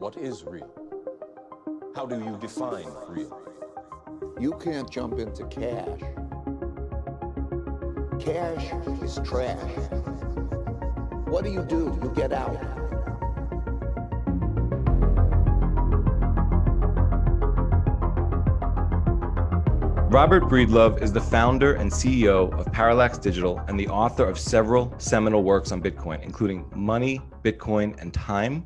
What is real? How do you define real? You can't jump into cash. Cash is trash. What do? You get out. Robert Breedlove is the founder and CEO of Parallax Digital and the author of several seminal works on Bitcoin, including Money, Bitcoin, and Time,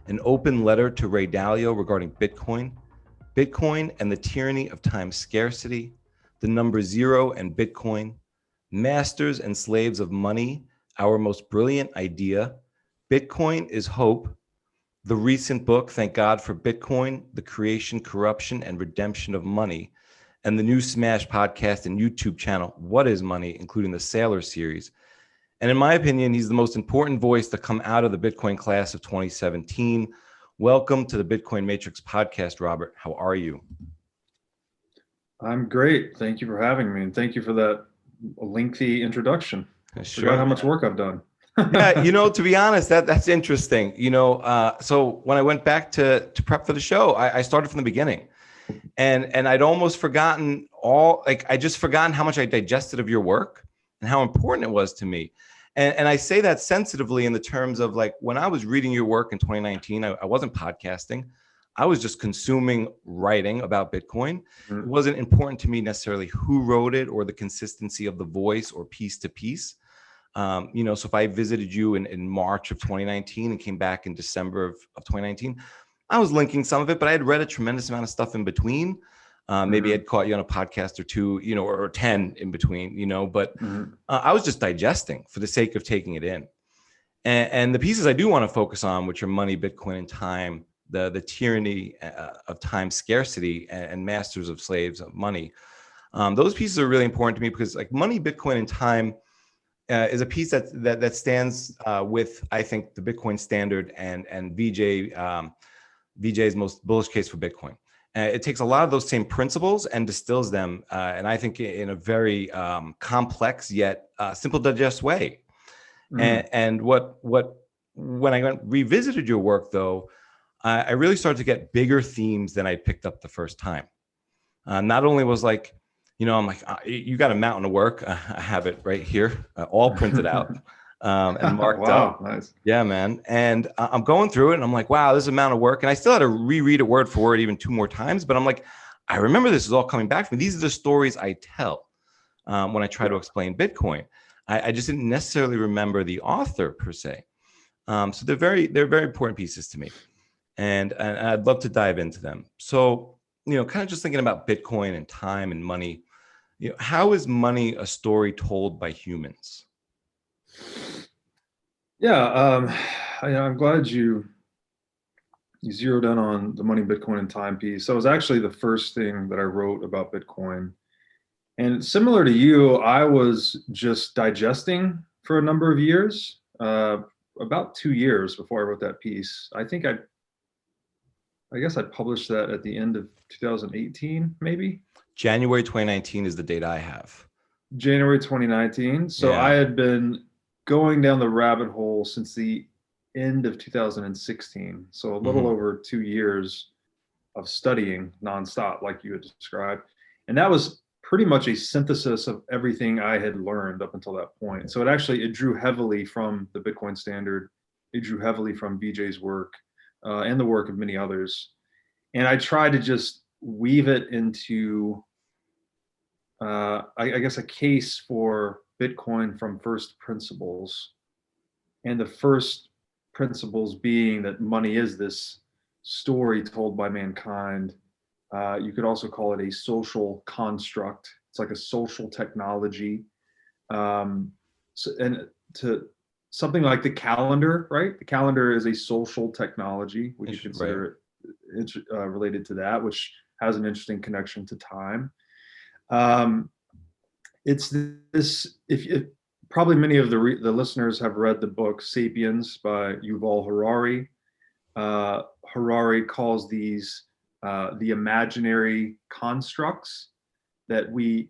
an open letter to Ray Dalio regarding Bitcoin, Bitcoin and the Tyranny of Time Scarcity, the number zero and Bitcoin, Masters and Slaves of Money, Our Most Brilliant Idea, Bitcoin is Hope, the recent book, Thank God for Bitcoin, The Creation, Corruption, and Redemption of Money, and the new Smash podcast and YouTube channel, What is Money, including the Sailor series. And in my opinion, he's the most important voice to come out of the Bitcoin class of 2017. Welcome to the Bitcoin Matrix podcast, Robert. How are you? I'm great. Thank you for having me. And thank you for that lengthy introduction. Sure. Forgot how much work I've done. Yeah, to be honest, that's interesting. So when I went back to prep for the show, I started from the beginning. And I'd almost forgotten I just forgotten how much I digested of your work and how important it was to me. And I say that sensitively in the terms of like, when I was reading your work in 2019, I wasn't podcasting. I was just consuming writing about Bitcoin. Mm-hmm. It wasn't important to me necessarily who wrote it or the consistency of the voice or piece to piece. So if I visited you in March of 2019 and came back in December of 2019, I was linking some of it, but I had read a tremendous amount of stuff in between. Maybe I'd caught you on a podcast or two, or 10 in between, but I was just digesting for the sake of taking it in. And the pieces I do want to focus on, which are Money, Bitcoin, and Time, the Tyranny of Time Scarcity and Masters of Slaves of Money. Those pieces are really important to me because like Money, Bitcoin, and Time is a piece that stands with, I think, the Bitcoin Standard and VJ's most bullish case for Bitcoin. It takes a lot of those same principles and distills them, and I think in a very complex yet simple to digest way. And when I revisited your work, though, I really started to get bigger themes than I picked up the first time. Not only was like, I'm like, you got a mountain of work. I have it right here, all printed out. And marked up. Nice. Yeah, man. And I'm going through it and I'm like, wow, this is amount of work. And I still had to reread it word for word even 2 more times. But I'm like, I remember this is all coming back to me. These are the stories I tell when I try to explain Bitcoin. I just didn't necessarily remember the author per se. So they're very important pieces to me. And I'd love to dive into them. So, kind of just thinking about Bitcoin and time and money, how is money a story told by humans? Yeah, I'm glad you zeroed in on the Money, Bitcoin, and Time piece. That was actually the first thing that I wrote about Bitcoin. And similar to you, I was just digesting for a number of years, about 2 years before I wrote that piece. I guess I published that at the end of 2018, maybe? January 2019 is the date I have. January 2019. So yeah. I had been going down the rabbit hole since the end of 2016. So a little over 2 years of studying nonstop, like you had described. And that was pretty much a synthesis of everything I had learned up until that point. So it drew heavily from the Bitcoin Standard. It drew heavily from BJ's work and the work of many others. And I tried to just weave it into, I guess, a case for Bitcoin from first principles, and the first principles being that money is this story told by mankind. You could also call it a social construct. It's like a social technology. And to something like the calendar, right? The calendar is a social technology. We could consider it related to that, which has an interesting connection to time. It's this, if probably many of the listeners have read the book Sapiens by Yuval Harari. Harari calls these the imaginary constructs that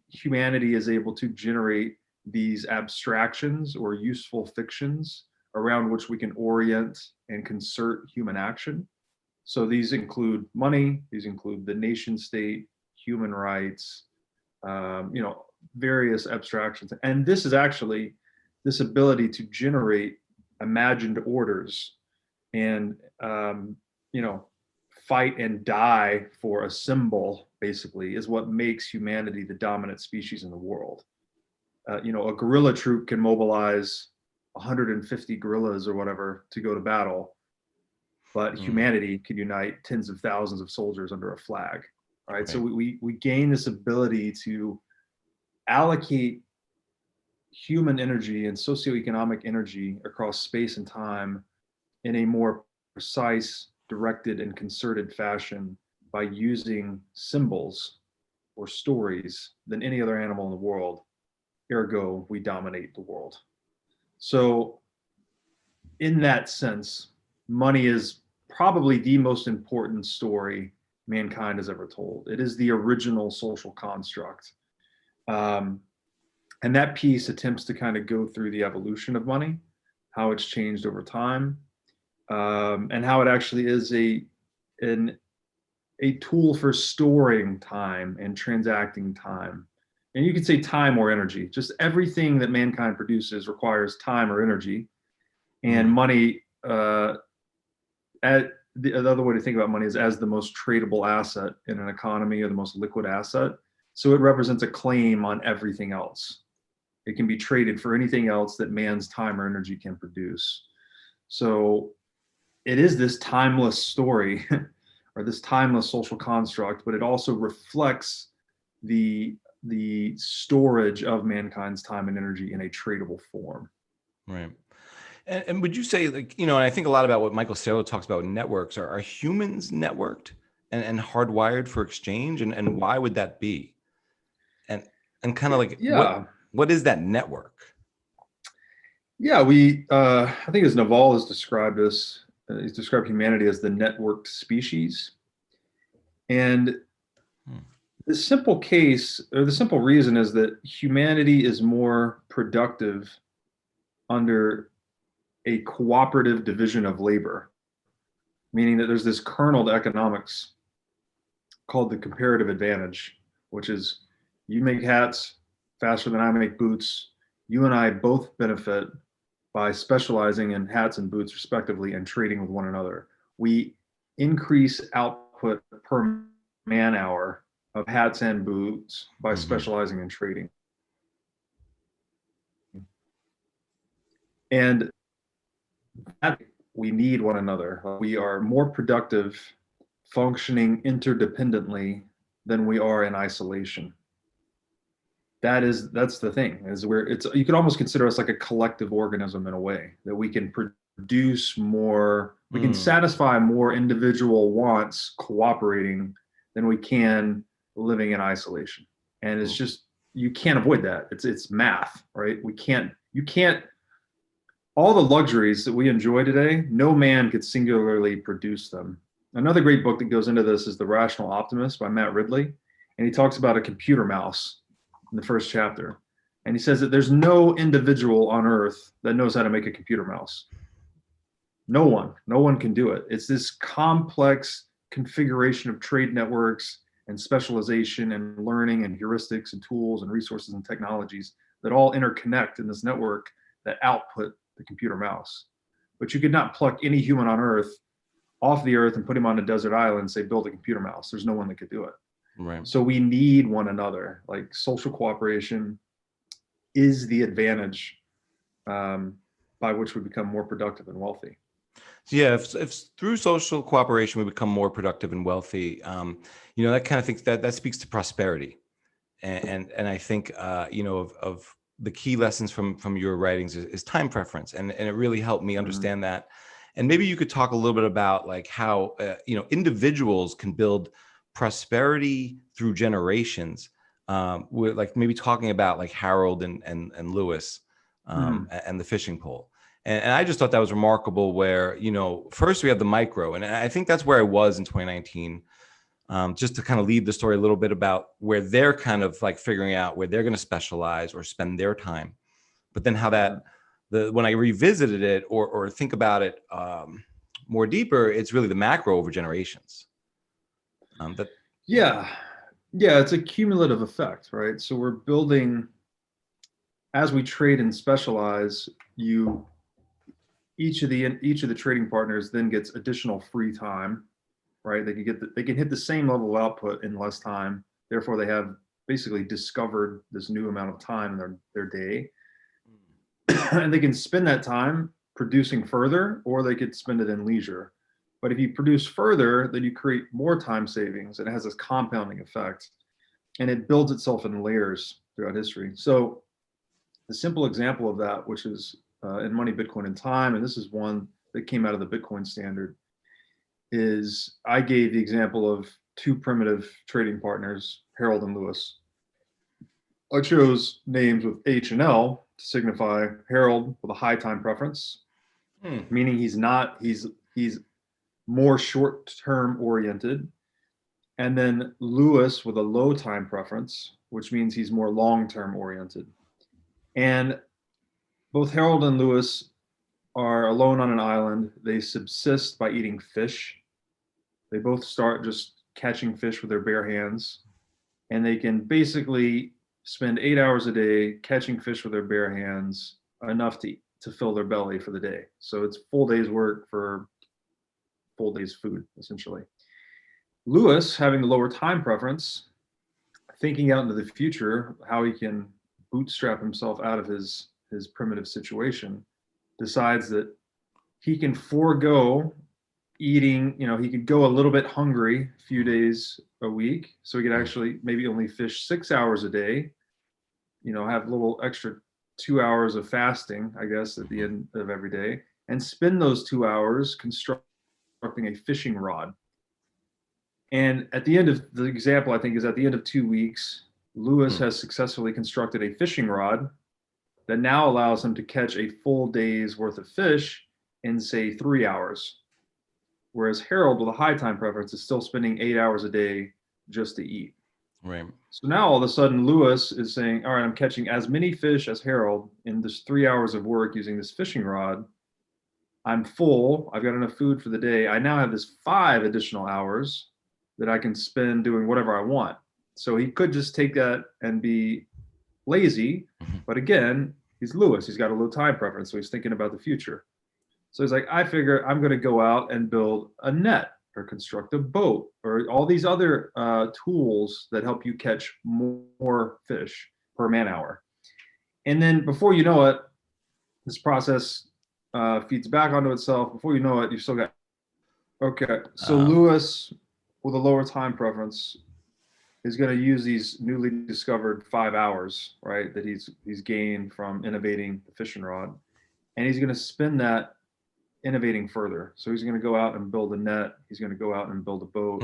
humanity is able to generate these abstractions or useful fictions around which we can orient and concert human action. So these include money, these include the nation state, human rights, various abstractions. And this is actually this ability to generate imagined orders and, fight and die for a symbol, basically, is what makes humanity the dominant species in the world. A guerrilla troop can mobilize 150 guerrillas or whatever to go to battle, but humanity can unite tens of thousands of soldiers under a flag. All right. So we gain this ability to allocate human energy and socioeconomic energy across space and time in a more precise, directed, and concerted fashion by using symbols or stories than any other animal in the world. Ergo, we dominate the world. So in that sense, money is probably the most important story mankind has ever told. It is the original social construct. And that piece attempts to kind of go through the evolution of money, how it's changed over time, and how it actually is a tool for storing time and transacting time. And you could say time or energy. Just everything that mankind produces requires time or energy. And money, the other way to think about money is as the most tradable asset in an economy, or the most liquid asset. So it represents a claim on everything else. It can be traded for anything else that man's time or energy can produce. So it is this timeless story or this timeless social construct, but it also reflects the storage of mankind's time and energy in a tradable form. Right. And would you say, and I think a lot about what Michael Saylor talks about in networks, are humans networked and hardwired for exchange? And why would that be? And kind of what is that network? Yeah, I think as Naval has described us, he's described humanity as the networked species. And the simple reason is that humanity is more productive under a cooperative division of labor, meaning that there's this kernel to economics called the comparative advantage, which is you make hats faster than I make boots. You and I both benefit by specializing in hats and boots respectively and trading with one another. We increase output per man hour of hats and boots by specializing in trading. And that we need one another. We are more productive functioning interdependently than we are in isolation. That's the thing, is you can almost consider us like a collective organism in a way, that we can produce more, we can satisfy more individual wants cooperating than we can living in isolation. And it's just, you can't avoid that. It's math, right? You can't, all the luxuries that we enjoy today, no man could singularly produce them. Another great book that goes into this is The Rational Optimist by Matt Ridley. And he talks about a computer mouse in the first chapter. And he says that there's no individual on earth that knows how to make a computer mouse. No one can do it. It's this complex configuration of trade networks and specialization and learning and heuristics and tools and resources and technologies that all interconnect in this network that output the computer mouse. But you could not pluck any human on earth off the earth and put him on a desert island and say, build a computer mouse. There's no one that could do it. Right. So we need one another. Like, social cooperation is the advantage by which we become more productive and wealthy. So yeah, if through social cooperation we become more productive and wealthy, that kind of thinks that speaks to prosperity, and I think of the key lessons from your writings is time preference, and it really helped me understand that. And maybe you could talk a little bit about like how individuals can build prosperity through generations. With like maybe talking about like Harold and Lewis and the fishing pole. And I just thought that was remarkable where, first we have the micro, and I think that's where I was in 2019, just to kind of lead the story a little bit about where they're kind of like figuring out where they're going to specialize or spend their time. But then how that, when I revisited it or think about it more deeper, it's really the macro over generations. That Yeah, it's a cumulative effect, right? So we're building, as we trade and specialize, each of the trading partners then gets additional free time, right? They can hit the same level of output in less time. Therefore, they have basically discovered this new amount of time in their day, and they can spend that time producing further, or they could spend it in leisure. But if you produce further, then you create more time savings, and it has this compounding effect, and it builds itself in layers throughout history. So the simple example of that, which is in Money, Bitcoin, and Time, and this is one that came out of the Bitcoin Standard, is I gave the example of two primitive trading partners, Harold and Lewis. I chose names with H and L to signify Harold with a high time preference, meaning he's more short-term oriented, and then Lewis with a low time preference, which means he's more long-term oriented. And both Harold and Lewis are alone on an island. They subsist by eating fish. They both start just catching fish with their bare hands, and they can basically spend 8 hours a day catching fish with their bare hands, enough to fill their belly for the day. So it's full day's work for full day's food, essentially. Lewis, having the lower time preference, thinking out into the future, how he can bootstrap himself out of his primitive situation, decides that he can forego eating, he could go a little bit hungry a few days a week. So he could actually maybe only fish 6 hours a day, have a little extra 2 hours of fasting, I guess, at the end of every day, and spend those 2 hours constructing a fishing rod. And at the end of the example, I think, is at the end of 2 weeks, Lewis has successfully constructed a fishing rod that now allows him to catch a full day's worth of fish in, say, 3 hours. Whereas Harold, with a high time preference, is still spending 8 hours a day just to eat. right. So now all of a sudden, Lewis is saying, all right, I'm catching as many fish as Harold in this 3 hours of work using this fishing rod. I'm full. I've got enough food for the day. I now have this 5 additional hours that I can spend doing whatever I want. So he could just take that and be lazy. But again, he's Lewis. He's got a low time preference. So he's thinking about the future. So he's like, I figure I'm going to go out and build a net or construct a boat or all these other tools that help you catch more fish per man hour. And then before you know it, this process feeds back onto itself. Before you know it, you've still got, okay. So Lewis, with a lower time preference, is going to use these newly discovered 5 hours, right, that he's gained from innovating the fishing rod, and he's going to spend that innovating further. So he's going to go out and build a net. He's going to go out and build a boat.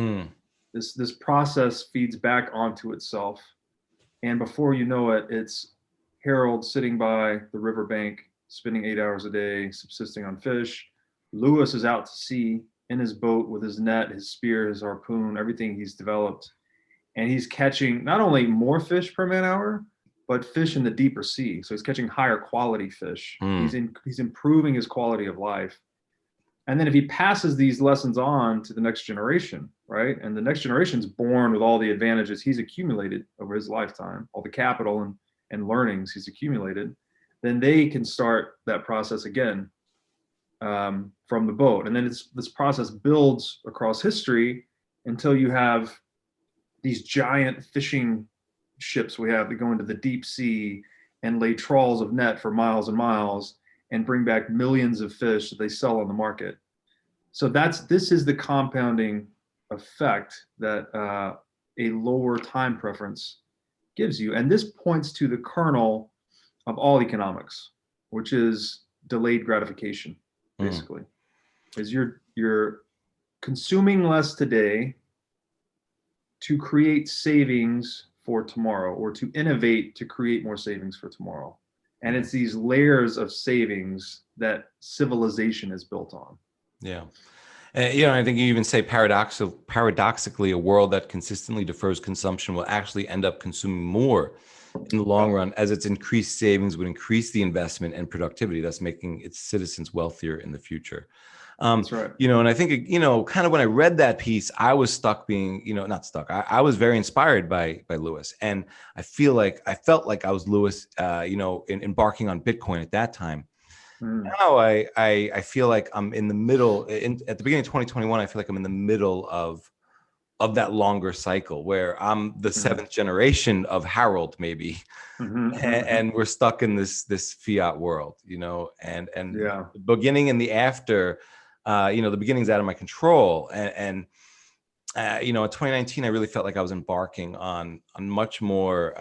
This process feeds back onto itself, and before you know it, it's Harold sitting by the riverbank, spending 8 hours a day, subsisting on fish. Lewis is out to sea in his boat with his net, his spear, his harpoon, everything he's developed. And he's catching not only more fish per man hour, but fish in the deeper sea. So he's catching higher quality fish. He's improving his quality of life. And then if he passes these lessons on to the next generation, right? And the next generation's born with all the advantages he's accumulated over his lifetime, all the capital and learnings he's accumulated, then they can start that process again from the boat. And then this process builds across history until you have these giant fishing ships we have that go into the deep sea and lay trawls of net for miles and miles and bring back millions of fish that they sell on the market. So this is the compounding effect that a lower time preference gives you. And this points to the kernel of all economics, which is delayed gratification, basically. Is you're consuming less today to create savings for tomorrow, or to innovate to create more savings for tomorrow. And it's these layers of savings that civilization is built on. Yeah. I think you even say paradoxically, a world that consistently defers consumption will actually end up consuming more in the long run, as its increased savings would increase the investment and productivity, thus making its citizens wealthier in the future. That's right. And I think, kind of when I read that piece, I was stuck being, not stuck. I was very inspired by Lewis. And I felt like I was Lewis, embarking on Bitcoin at that time. Now I feel like I'm in the middle at the beginning of 2021, I feel like I'm in the middle of that longer cycle where I'm the seventh generation of Harold, maybe. And we're stuck in this fiat world, and the beginning and the after, the beginning's out of my control. And in 2019, I really felt like I was embarking on much more,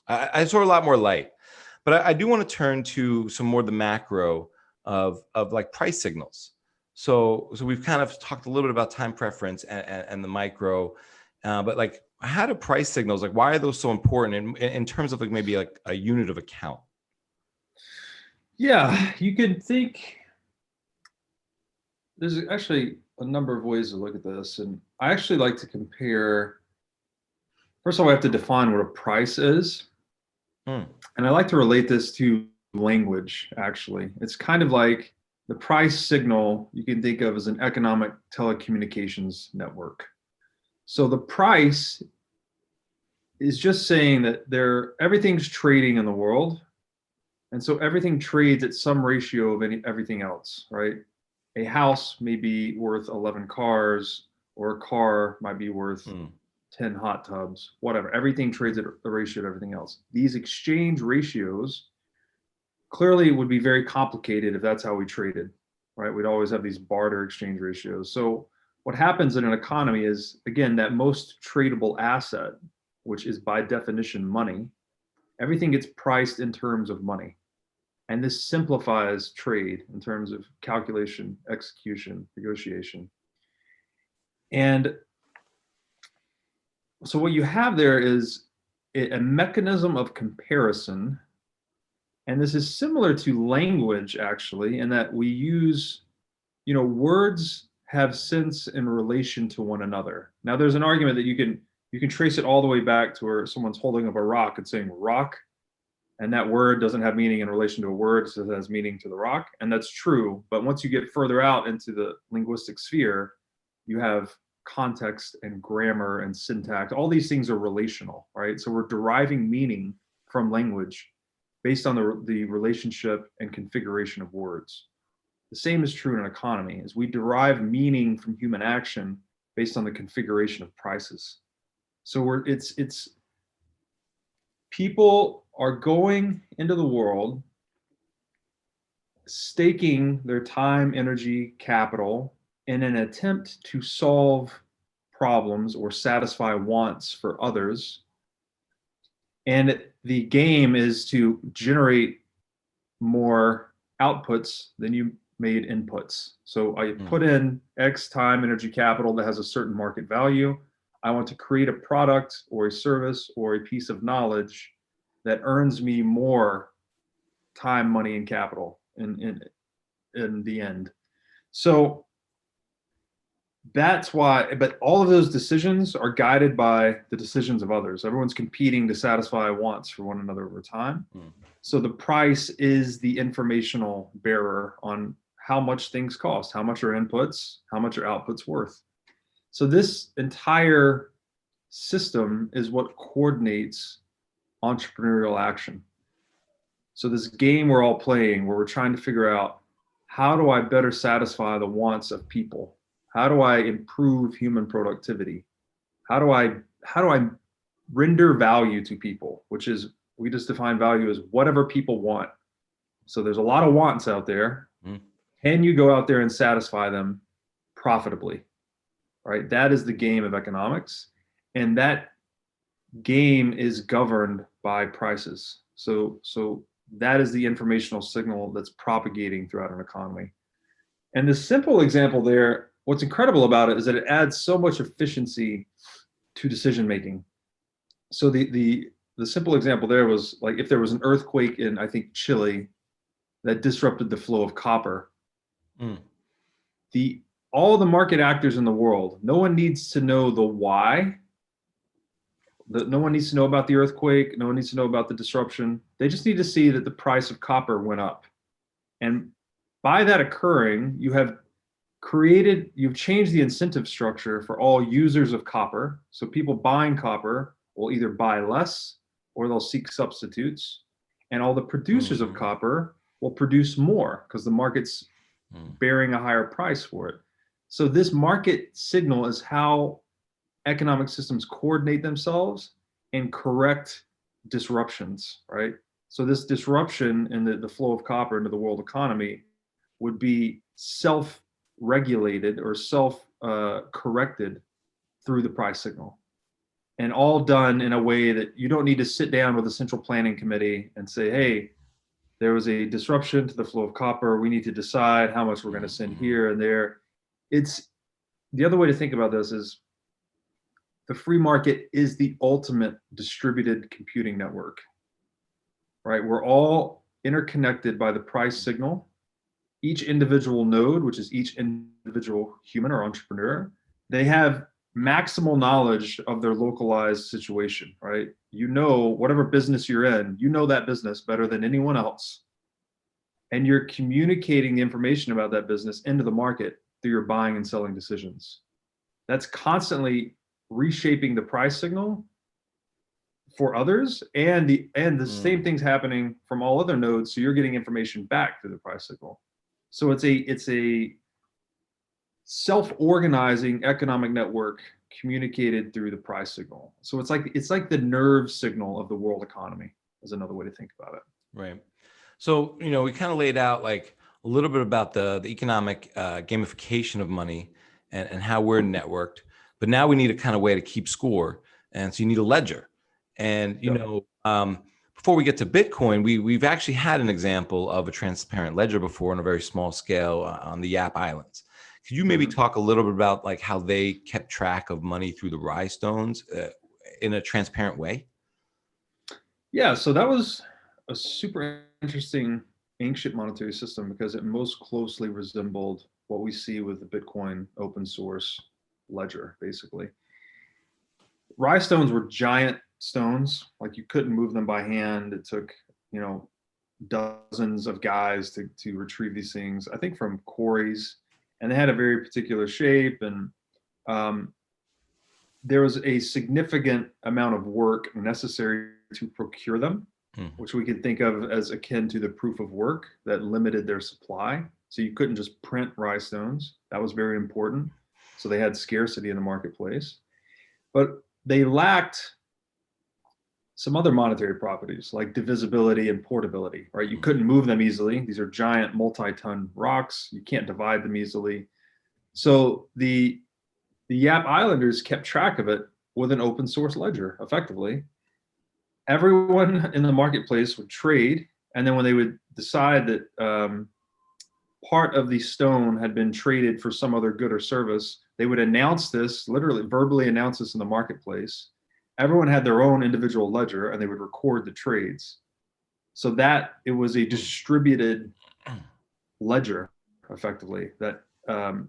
I saw a lot more light. But I do want to turn to some more of the macro of like price signals. So we've kind of talked a little bit about time preference and the micro, but like, how do price signals, like, why are those so important in terms of like maybe like a unit of account? Yeah, you could think there's actually a number of ways to look at this. And I actually like to compare, first of all, we have to define what a price is. And I like to relate this to language, actually. It's kind of like the price signal you can think of as an economic telecommunications network. So the price is just saying that everything's trading in the world. And so everything trades at some ratio of everything else, right? A house may be worth 11 cars, or a car might be worth 10 hot tubs, whatever. Everything trades at a ratio to everything else. These exchange ratios clearly would be very complicated if that's how we traded, right? We'd always have these barter exchange ratios. So what happens in an economy is, again, that most tradable asset, which is by definition money, everything gets priced in terms of money. And this simplifies trade in terms of calculation, execution, negotiation. And so what you have there is a mechanism of comparison. And this is similar to language, actually, in that we use, words have sense in relation to one another. Now, there's an argument that you can trace it all the way back to where someone's holding up a rock and saying rock, and that word doesn't have meaning in relation to a word, so it has meaning to the rock. And that's true. But once you get further out into the linguistic sphere, you have context and grammar and syntax. All these things are relational, right? So we're deriving meaning from language based on the relationship and configuration of words. The same is true in an economy, as we derive meaning from human action based on the configuration of prices. So it's people are going into the world, staking their time, energy, capital in an attempt to solve problems or satisfy wants for others. And the game is to generate more outputs than you made inputs. So I put in X time, energy, capital that has a certain market value. I want to create a product or a service or a piece of knowledge that earns me more time, money, and capital in the end. So that's why, but all of those decisions are guided by the decisions of others. Everyone's competing to satisfy wants for one another over time. So the price is the informational bearer on how much things cost, how much are inputs, how much are outputs worth. So this entire system is what coordinates entrepreneurial action. So this game we're all playing, where we're trying to figure out, how do I better satisfy the wants of people? How do I improve human productivity? How do I render value to people? Which is, we just define value as whatever people want. So there's a lot of wants out there. Can you go out there and satisfy them profitably? Right? That is the game of economics. And that game is governed by prices. So that is the informational signal that's propagating throughout an economy. And the simple example there, what's incredible about it is that it adds so much efficiency to decision making. So the simple example there was, like, if there was an earthquake in, I think, Chile that disrupted the flow of copper, all the market actors in the world, no one needs to know the why No one needs to know about the earthquake. No one needs to know about the disruption. They just need to see that the price of copper went up. And by that occurring, you've changed the incentive structure for all users of copper. So people buying copper will either buy less or they'll seek substitutes. And all the producers of copper will produce more because the market's bearing a higher price for it. So this market signal is how economic systems coordinate themselves and correct disruptions, right? So this disruption in the flow of copper into the world economy would be self-regulated or self-corrected through the price signal. And all done in a way that you don't need to sit down with a central planning committee and say, hey, there was a disruption to the flow of copper. We need to decide how much we're going to send here and there. It's the other way to think about this is the free market is the ultimate distributed computing network, right? We're all interconnected by the price signal. Each individual node, which is each individual human or entrepreneur, they have maximal knowledge of their localized situation, right? You know, whatever business you're in, you know that business better than anyone else. And you're communicating the information about that business into the market through your buying and selling decisions. That's constantly reshaping the price signal for others, and the same thing's happening from all other nodes. So you're getting information back through the price signal. So it's a self-organizing economic network communicated through the price signal. So it's like the nerve signal of the world economy is another way to think about it. Right. So, we kind of laid out like a little bit about the economic gamification of money and how we're networked, but now we need a kind of way to keep score. And so you need a ledger. And, before we get to Bitcoin, we've actually had an example of a transparent ledger before on a very small scale on the Yap Islands. Could you maybe talk a little bit about like how they kept track of money through the rhinestones in a transparent way? Yeah, so that was a super interesting ancient monetary system because it most closely resembled what we see with the Bitcoin open source ledger, basically. Rhinestones were giant stones, like you couldn't move them by hand. It took, dozens of guys to retrieve these things, I think from quarries, and they had a very particular shape. And there was a significant amount of work necessary to procure them, which we could think of as akin to the proof of work that limited their supply. So you couldn't just print rhinestones. That was very important. So they had scarcity in the marketplace, but they lacked some other monetary properties like divisibility and portability, right? You couldn't move them easily. These are giant multi-ton rocks. You can't divide them easily. So the Yap Islanders kept track of it with an open source ledger, effectively. Everyone in the marketplace would trade. And then when they would decide that part of the stone had been traded for some other good or service, they would announce this, literally verbally announce this in the marketplace. Everyone had their own individual ledger and they would record the trades. So that it was a distributed ledger, effectively, that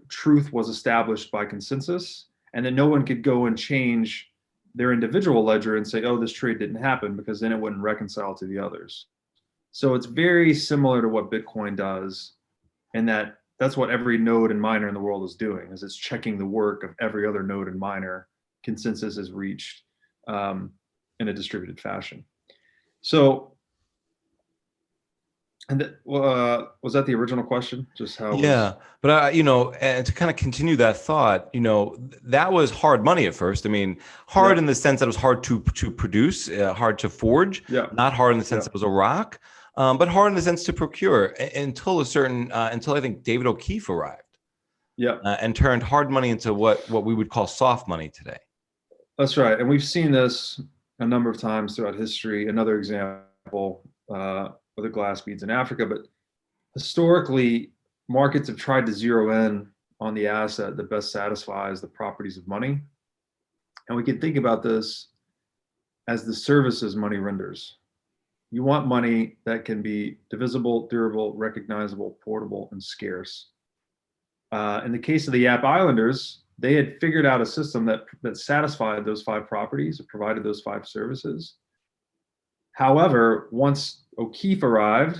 truth was established by consensus, and then no one could go and change their individual ledger and say, oh, this trade didn't happen, because then it wouldn't reconcile to the others. So it's very similar to what Bitcoin does, and that's what every node and miner in the world is doing, is it's checking the work of every other node and miner. Consensus is reached in a distributed fashion. So, and was that the original question? Just how? Yeah, but and to kind of continue that thought, that was hard money at first. I mean, hard in the sense that it was hard to produce, hard to forge. Yeah. Not hard in the sense it was a rock, but hard in the sense to procure until until I think David O'Keefe arrived. Yeah. And turned hard money into what we would call soft money today. That's right, and we've seen this a number of times throughout history. Another example with the glass beads in Africa, but historically, markets have tried to zero in on the asset that best satisfies the properties of money. And we can think about this as the services money renders. You want money that can be divisible, durable, recognizable, portable, and scarce. In the case of the Yap Islanders, they had figured out a system that satisfied those 5 properties, or provided those 5 services. However, once O'Keefe arrived,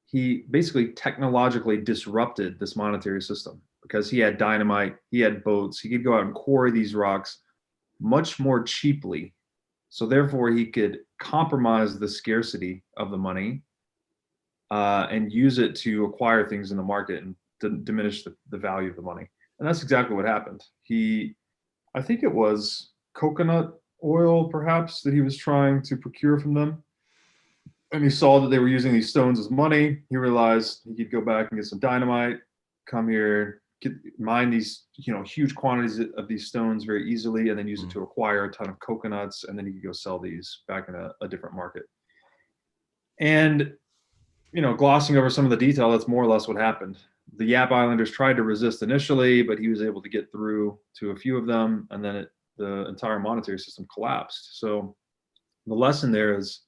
he basically technologically disrupted this monetary system, because he had dynamite, he had boats, he could go out and quarry these rocks much more cheaply. So therefore, he could compromise the scarcity of the money and use it to acquire things in the market and diminish the value of the money. And that's exactly what happened. I think it was coconut oil, perhaps, that he was trying to procure from them. And he saw that they were using these stones as money. He realized he could go back and get some dynamite, come here, mine these huge quantities of these stones very easily, and then use it to acquire a ton of coconuts, and then he could go sell these back in a different market. And glossing over some of the detail, that's more or less what happened. The Yap Islanders tried to resist initially, but he was able to get through to a few of them, and then the entire monetary system collapsed. So the lesson there is,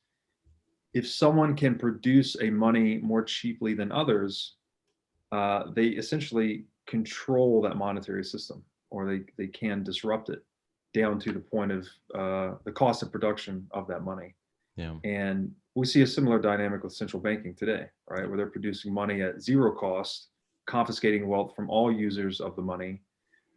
if someone can produce a money more cheaply than others, they essentially control that monetary system, or they can disrupt it down to the point of the cost of production of that money. Yeah. And we see a similar dynamic with central banking today, right? Where they're producing money at zero cost, confiscating wealth from all users of the money,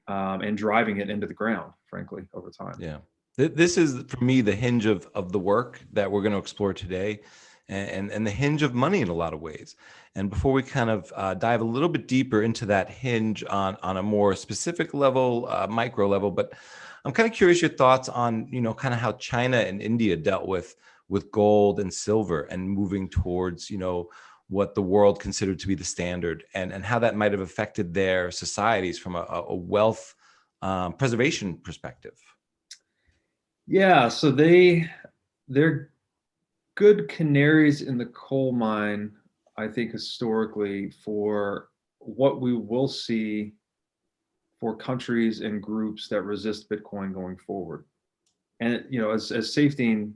and driving it into the ground, frankly, over time. Yeah. This is, for me, the hinge of the work that we're going to explore today, and the hinge of money in a lot of ways. And before we kind of dive a little bit deeper into that hinge on a more specific level, micro level, but I'm kind of curious your thoughts on, kind of how China and India dealt with gold and silver and moving towards, what the world considered to be the standard, and how that might have affected their societies from a wealth preservation perspective. Yeah, so they're good canaries in the coal mine, I think, historically, for what we will see for countries and groups that resist Bitcoin going forward. And as Safdien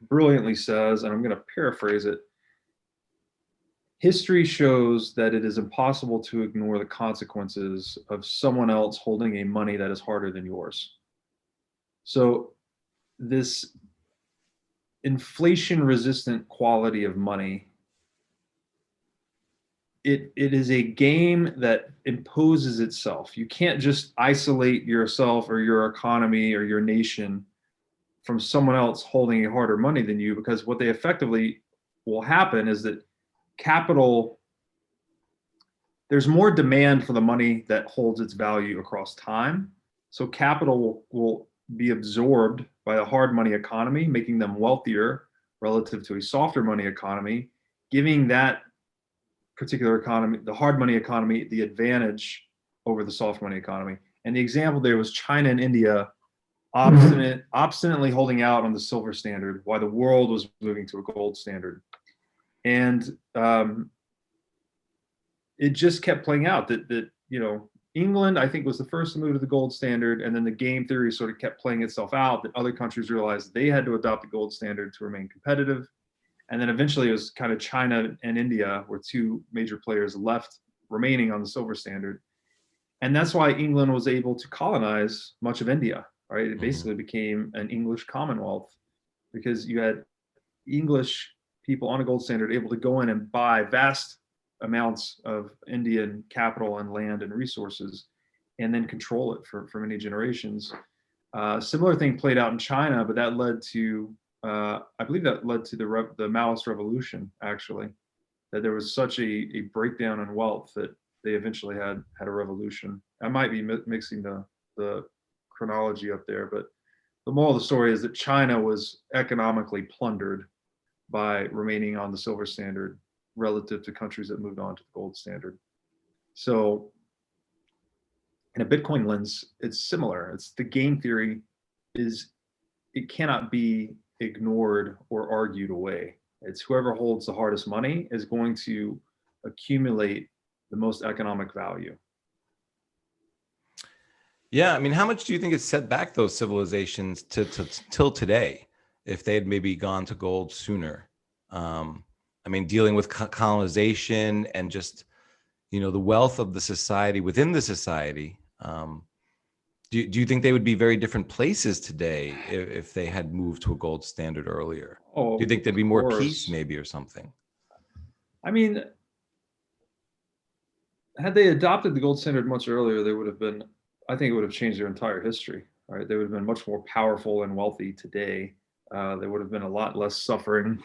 brilliantly says, and I'm going to paraphrase it, history shows that it is impossible to ignore the consequences of someone else holding a money that is harder than yours. So this inflation-resistant quality of money, it is a game that imposes itself. You can't just isolate yourself or your economy or your nation from someone else holding a harder money than you, because what they effectively will happen is that there's more demand for the money that holds its value across time. So capital will be absorbed by the hard money economy, making them wealthier relative to a softer money economy, giving that particular economy, the hard money economy, the advantage over the soft money economy. And the example there was China and India obstinately holding out on the silver standard while the world was moving to a gold standard. And it just kept playing out that England, I think, was the first to move to the gold standard, and then the game theory sort of kept playing itself out, that other countries realized they had to adopt the gold standard to remain competitive. And then eventually it was kind of China and India were two major players left remaining on the silver standard. And that's why England was able to colonize much of India, right? It basically became an English commonwealth, because you had English people on a gold standard able to go in and buy vast amounts of Indian capital and land and resources, and then control it for many generations. Similar thing played out in China, but that led to, I believe that led to the Maoist revolution, actually, that there was such a breakdown in wealth that they eventually had a revolution. I might be mixing the chronology up there, but the moral of the story is that China was economically plundered by remaining on the silver standard relative to countries that moved on to the gold standard. So in a Bitcoin lens, it's similar. It's the game theory it cannot be ignored or argued away. It's whoever holds the hardest money is going to accumulate the most economic value. Yeah, I mean, how much do you think it set back those civilizations till today, if they had maybe gone to gold sooner? I mean, dealing with colonization and just, the wealth of the society within the society. Do you think they would be very different places today if they had moved to a gold standard earlier? Oh, Do you think there'd be of more course. peace maybe or something? I mean, had they adopted the gold standard much earlier, they would have been, I think it would have changed their entire history, right? They would have been much more powerful and wealthy today. There would have been a lot less suffering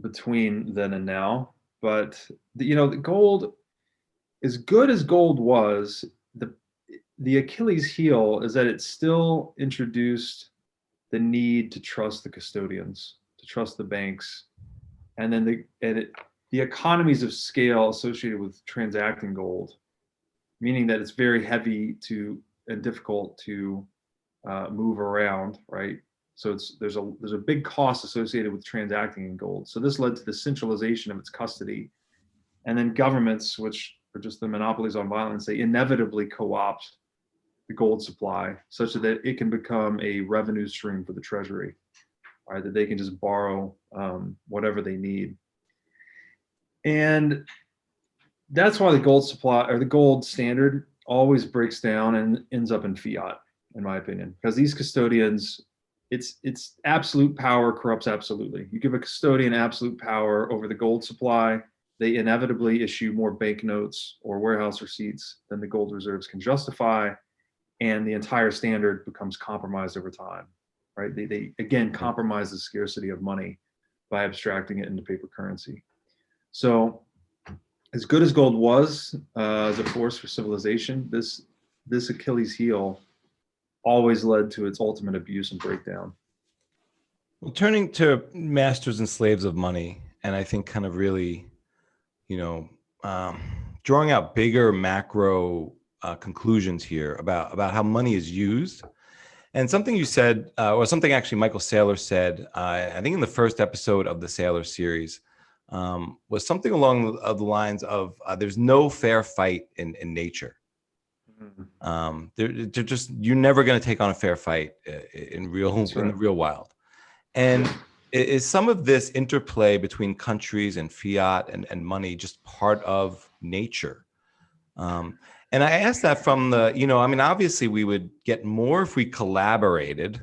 between then and now. But the gold, as good as gold was, the Achilles heel is that it still introduced the need to trust the custodians, to trust the banks, and then the economies of scale associated with transacting gold, meaning that it's very heavy and difficult to move around, right? So there's a big cost associated with transacting in gold. So this led to the centralization of its custody, and then governments, which are just the monopolies on violence, they inevitably co-opt the gold supply such that it can become a revenue stream for the treasury, right? That they can just borrow whatever they need. And that's why the gold supply or the gold standard always breaks down and ends up in fiat, in my opinion, because these custodians, it's absolute power corrupts absolutely. You give a custodian absolute power over the gold supply, they inevitably issue more banknotes or warehouse receipts than the gold reserves can justify, and the entire standard becomes compromised over time, right? They again compromise the scarcity of money by abstracting it into paper currency. So as good as gold was as a force for civilization, this Achilles heel always led to its ultimate abuse and breakdown. Well, turning to masters and slaves of money, and I think kind of really, drawing out bigger macro conclusions here about how money is used. And something you said, or something actually Michael Saylor said, I think in the first episode of the Saylor series, was something along the lines of there's no fair fight in nature. You're never going to take on a fair fight in the real wild. And is some of this interplay between countries and fiat and money just part of nature? And I asked that from obviously we would get more if we collaborated.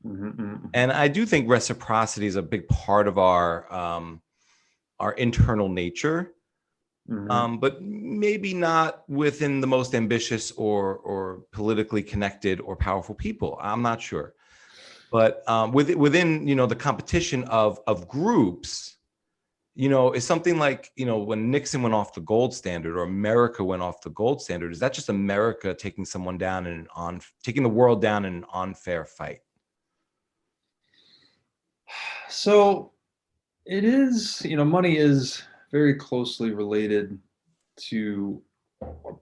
And I do think reciprocity is a big part of our internal nature, but maybe not within the most ambitious or politically connected or powerful people. I'm not sure. But within the competition of groups, is something like, when Nixon went off the gold standard or America went off the gold standard, is that just America taking someone down taking the world down in an unfair fight? So it is, money is very closely related to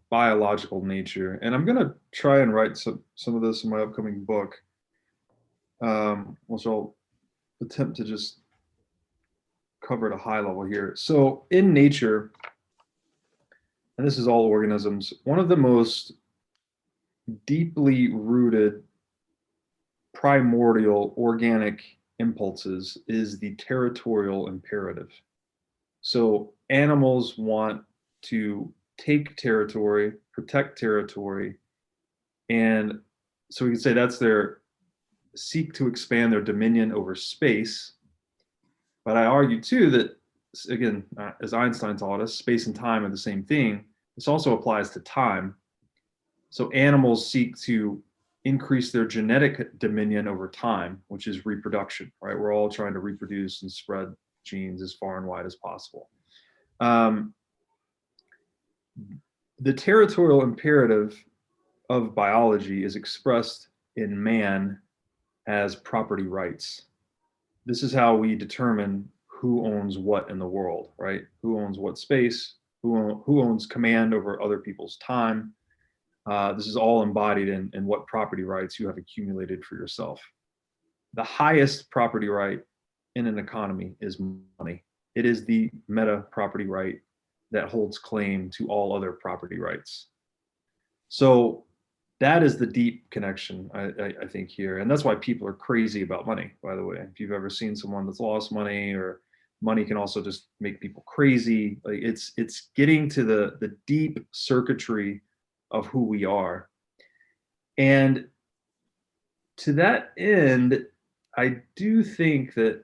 biological nature. And I'm going to try and write some of this in my upcoming book, which I'll attempt to just cover at a high level here. So in nature, and this is all organisms, one of the most deeply rooted primordial organic impulses is the territorial imperative. So animals want to take territory, protect territory, and so we can say that's their seek to expand their dominion over space. But I argue too that, again, as Einstein taught us, space and time are the same thing. This also applies to time. So animals seek to increase their genetic dominion over time, which is reproduction, right? We're all trying to reproduce and spread genes as far and wide as possible. The territorial imperative of biology is expressed in man as property rights. This is how we determine who owns what in the world, right? Who owns what space, who owns command over other people's time. This is all embodied in what property rights you have accumulated for yourself. The highest property right in an economy is money. It is the meta property right that holds claim to all other property rights. So that is the deep connection, I think, here. And that's why people are crazy about money, by the way. If you've ever seen someone that's lost money, or money can also just make people crazy. Like it's getting to the deep circuitry of who we are. And to that end, I do think that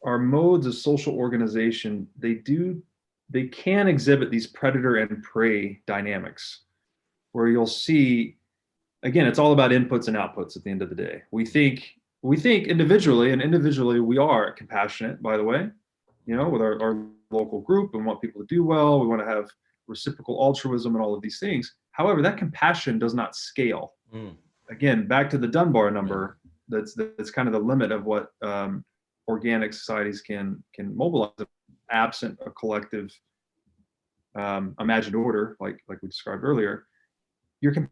our modes of social organization, they can exhibit these predator and prey dynamics, where you'll see, again, it's all about inputs and outputs at the end of the day. We think individually, and individually we are compassionate, by the way, with our local group, and want people to do well. We want to have reciprocal altruism and all of these things. However, that compassion does not scale. Again, back to the Dunbar number, that's kind of the limit of what organic societies can mobilize, absent a collective imagined order, like we described earlier. You can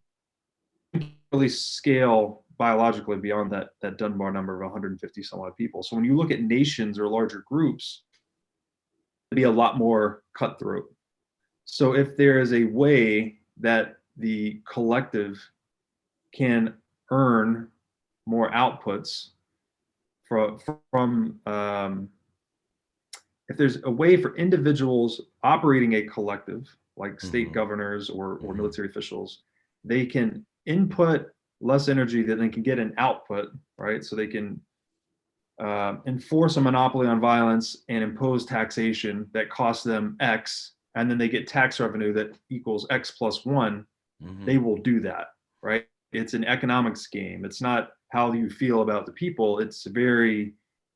really scale biologically beyond that Dunbar number of 150 some odd people. So when you look at nations or larger groups, it'd be a lot more cutthroat. So if there is a way that the collective can earn more outputs from if there's a way for individuals operating a collective, like state governors or military officials, they can input less energy than they can get an output, right? So they can enforce a monopoly on violence and impose taxation that costs them X, and then they get tax revenue that equals X plus one. They will do that, right? It's an economics game. It's not how you feel about the people. It's very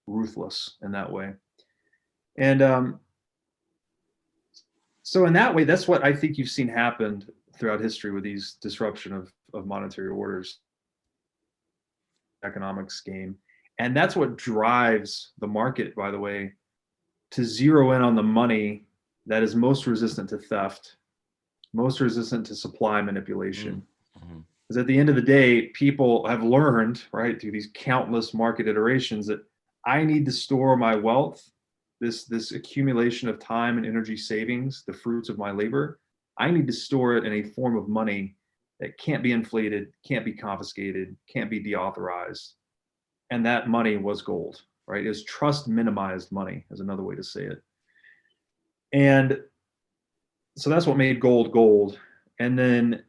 ruthless in that way. And so in that way, that's what I think you've seen happen throughout history with these disruption of monetary orders, economics game. And that's what drives the market, by the way, to zero in on the money that is most resistant to theft, most resistant to supply manipulation. Because at the end of the day, people have learned, right, through these countless market iterations, that I need to store my wealth, this accumulation of time and energy savings, the fruits of my labor. I need to store it in a form of money that can't be inflated, can't be confiscated, can't be deauthorized. And that money was gold, right? It was trust minimized money, is another way to say it. And so that's what made gold gold. And then,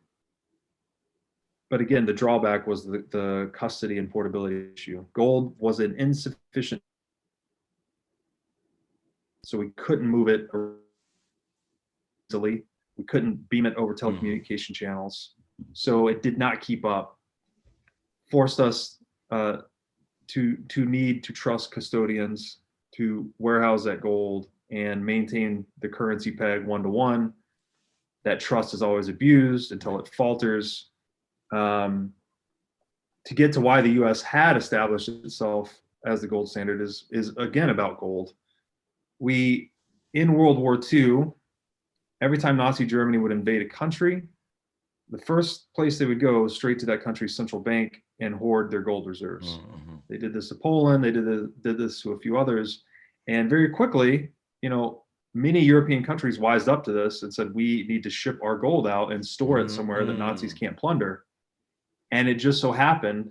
but again, the drawback was the custody and portability issue. Gold was an insufficient, so we couldn't move it easily. We couldn't beam it over telecommunication channels. So it did not keep up, forced us to need to trust custodians to warehouse that gold and maintain the currency peg 1-to-1. That trust is always abused until it falters. To get to why the US had established itself as the gold standard is again about gold. In World War II, every time Nazi Germany would invade a country, the first place they would go was straight to that country's central bank and hoard their gold reserves. They did this to Poland, they did this to a few others. And very quickly, many European countries wised up to this and said, we need to ship our gold out and store it somewhere that Nazis can't plunder. And it just so happened,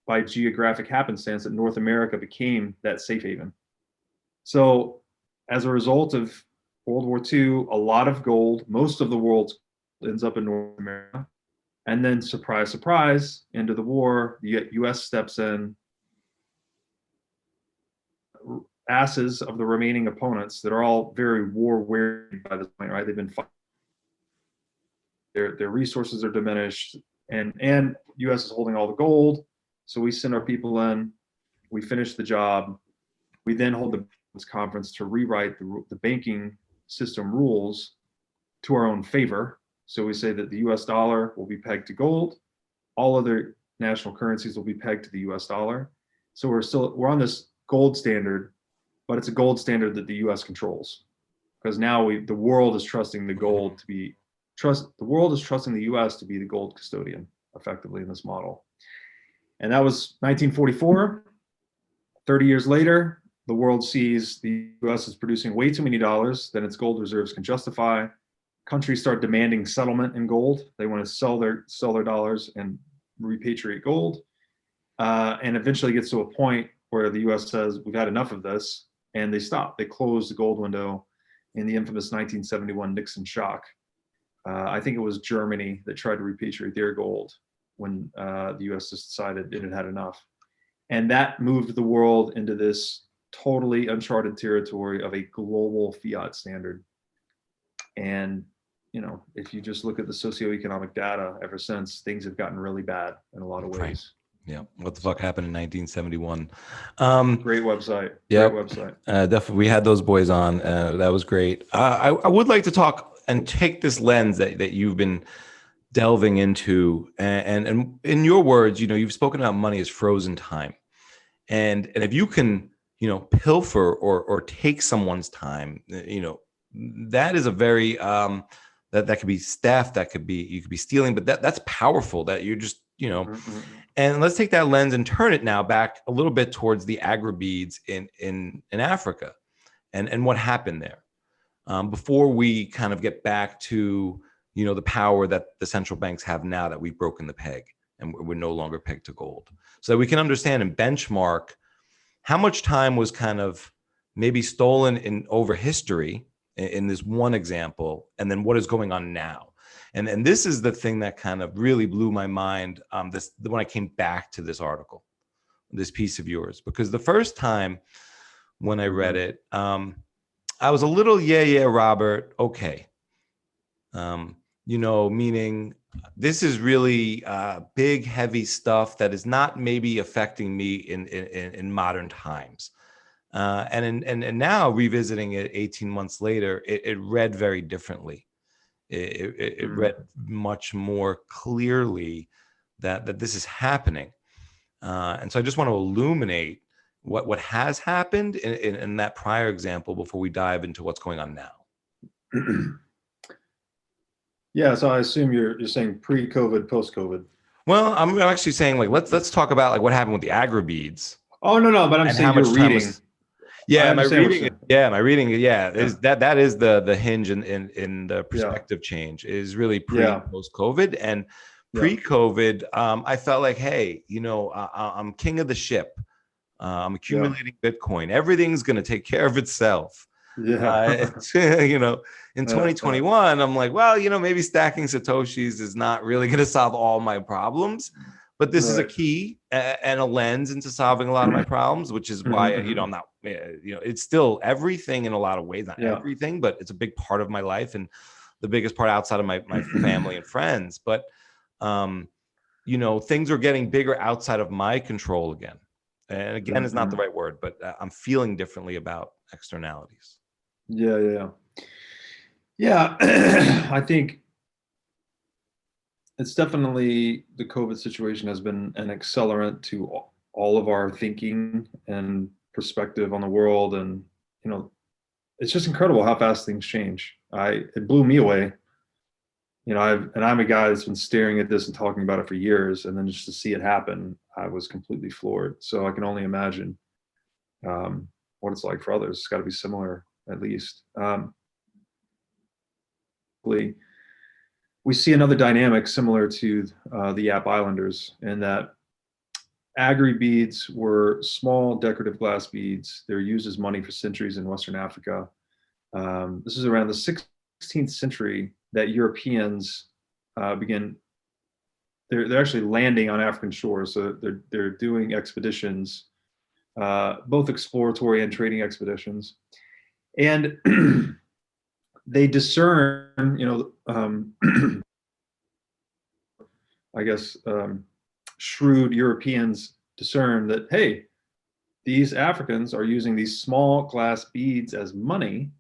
by geographic happenstance, that North America became that safe haven. So as a result of World War II, a lot of gold, most of the world's ends up in North America. And then surprise, surprise, end of the war, the US steps in, asses of the remaining opponents that are all very war-weary by this point, right? They've been fighting. Their resources are diminished, and US is holding all the gold. So we send our people in, we finish the job. We then hold the conference to rewrite the banking system rules to our own favor. So we say that the US dollar will be pegged to gold. All other national currencies will be pegged to the US dollar. So we're on this gold standard, but it's a gold standard that the US controls. Because now the world is trusting the gold to be the world is trusting the US to be the gold custodian effectively in this model. And that was 1944. 30 years later, the world sees the US is producing way too many dollars than its gold reserves can justify. Countries start demanding settlement in gold. They want to sell their dollars and repatriate gold. And eventually gets to a point where the US says, we've had enough of this, and they stop. They close the gold window in the infamous 1971 Nixon shock. I think it was Germany that tried to repatriate their gold when the US just decided it had had enough. And that moved the world into this totally uncharted territory of a global fiat standard. And, you know, if you just look at the socioeconomic data ever since, things have gotten really bad in a lot of ways. Right. Yeah. What the fuck happened in 1971? Great website. Yeah. Great website. Definitely. We had those boys on. That was great. I would like to talk and take this lens that you've been delving into, and in your words, you know, you've spoken about money as frozen time. And if you can, you know, pilfer or take someone's time, you know, that is a very that could be theft, that could be, you could be stealing, but that's powerful, that you're just, you know. And let's take that lens and turn it now back a little bit towards the agri-beads in Africa and what happened there, before we kind of get back to, you know, the power that the central banks have now that we've broken the peg and we're no longer pegged to gold, so that we can understand and benchmark how much time was kind of maybe stolen in over history in this one example, and then what is going on now. And this is the thing that kind of really blew my mind, when I came back to this article, this piece of yours, because the first time when I read it, I was a little, yeah, Robert, okay. You know, meaning this is really big, heavy stuff that is not maybe affecting me in modern times. And now revisiting it 18 months later, it read very differently. It read much more clearly that this is happening. And so I just want to illuminate what has happened in that prior example before we dive into what's going on now. Yeah, so I assume you're saying pre-COVID, post-COVID. Well, I'm actually saying, like, let's talk about like what happened with the agri-beads. Oh no, but I'm saying you're reading. Yeah, am I reading it? Yeah, am I reading it? Yeah, that is the hinge in the perspective change, is really post COVID. And pre-COVID, I felt like, hey, you know, I'm king of the ship. I'm accumulating Bitcoin. Everything's going to take care of itself. Yeah. You know, in 2021, I'm like, well, you know, maybe stacking Satoshis is not really going to solve all my problems, but this is a key and a lens into solving a lot of my problems, which is why, you know, I'm not, you know, it's still everything in a lot of ways, not everything, but it's a big part of my life and the biggest part outside of my family and friends. But, you know, things are getting bigger outside of my control again. And again, is not the right word, but I'm feeling differently about externalities. Yeah. I think it's definitely, the COVID situation has been an accelerant to all of our thinking and perspective on the world. And, you know, it's just incredible how fast things change. It blew me away. You know, I'm a guy that's been staring at this and talking about it for years, and then just to see it happen, I was completely floored. So I can only imagine what it's like for others. It's got to be similar, at least. We see another dynamic similar to the Yap Islanders, in that agri-beads were small decorative glass beads. They were used as money for centuries in Western Africa. This is around the 16th century that Europeans begin. They're actually landing on African shores, so they're doing expeditions, both exploratory and trading expeditions, and they discern, you know, I guess shrewd Europeans discern that, hey, these Africans are using these small glass beads as money.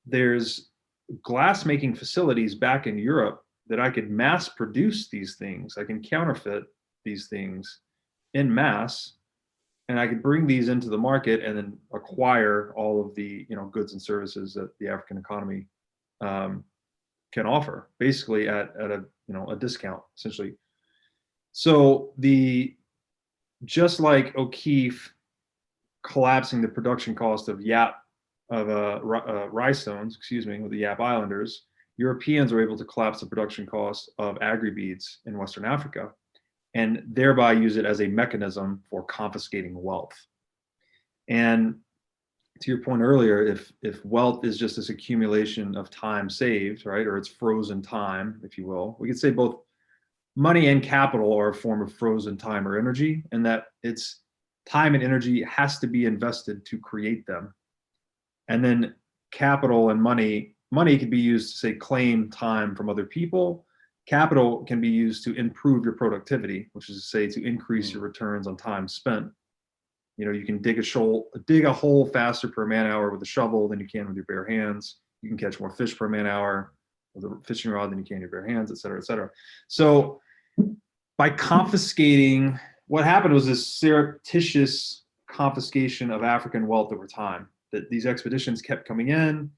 There's glass making facilities back in Europe that I could mass produce these things. I can counterfeit these things in mass, and I could bring these into the market and then acquire all of the, you know, goods and services that the African economy can offer, basically at a, you know, a discount, essentially. So just like O'Keefe collapsing the production cost of rye stones, with the Yap Islanders, Europeans were able to collapse the production cost of agri-beads in Western Africa, and thereby use it as a mechanism for confiscating wealth. And to your point earlier, if wealth is just this accumulation of time saved, right, or it's frozen time, if you will, we could say both money and capital are a form of frozen time or energy, and that it's time and energy has to be invested to create them. And then capital and money can be used to, say, claim time from other people. Capital can be used to improve your productivity, which is to say to increase your returns on time spent. You know, you can dig a hole faster per man hour with a shovel than you can with your bare hands. You can catch more fish per man hour with a fishing rod than you can with your bare hands, et cetera, et cetera. So by confiscating, what happened was this surreptitious confiscation of African wealth over time, that these expeditions kept coming in.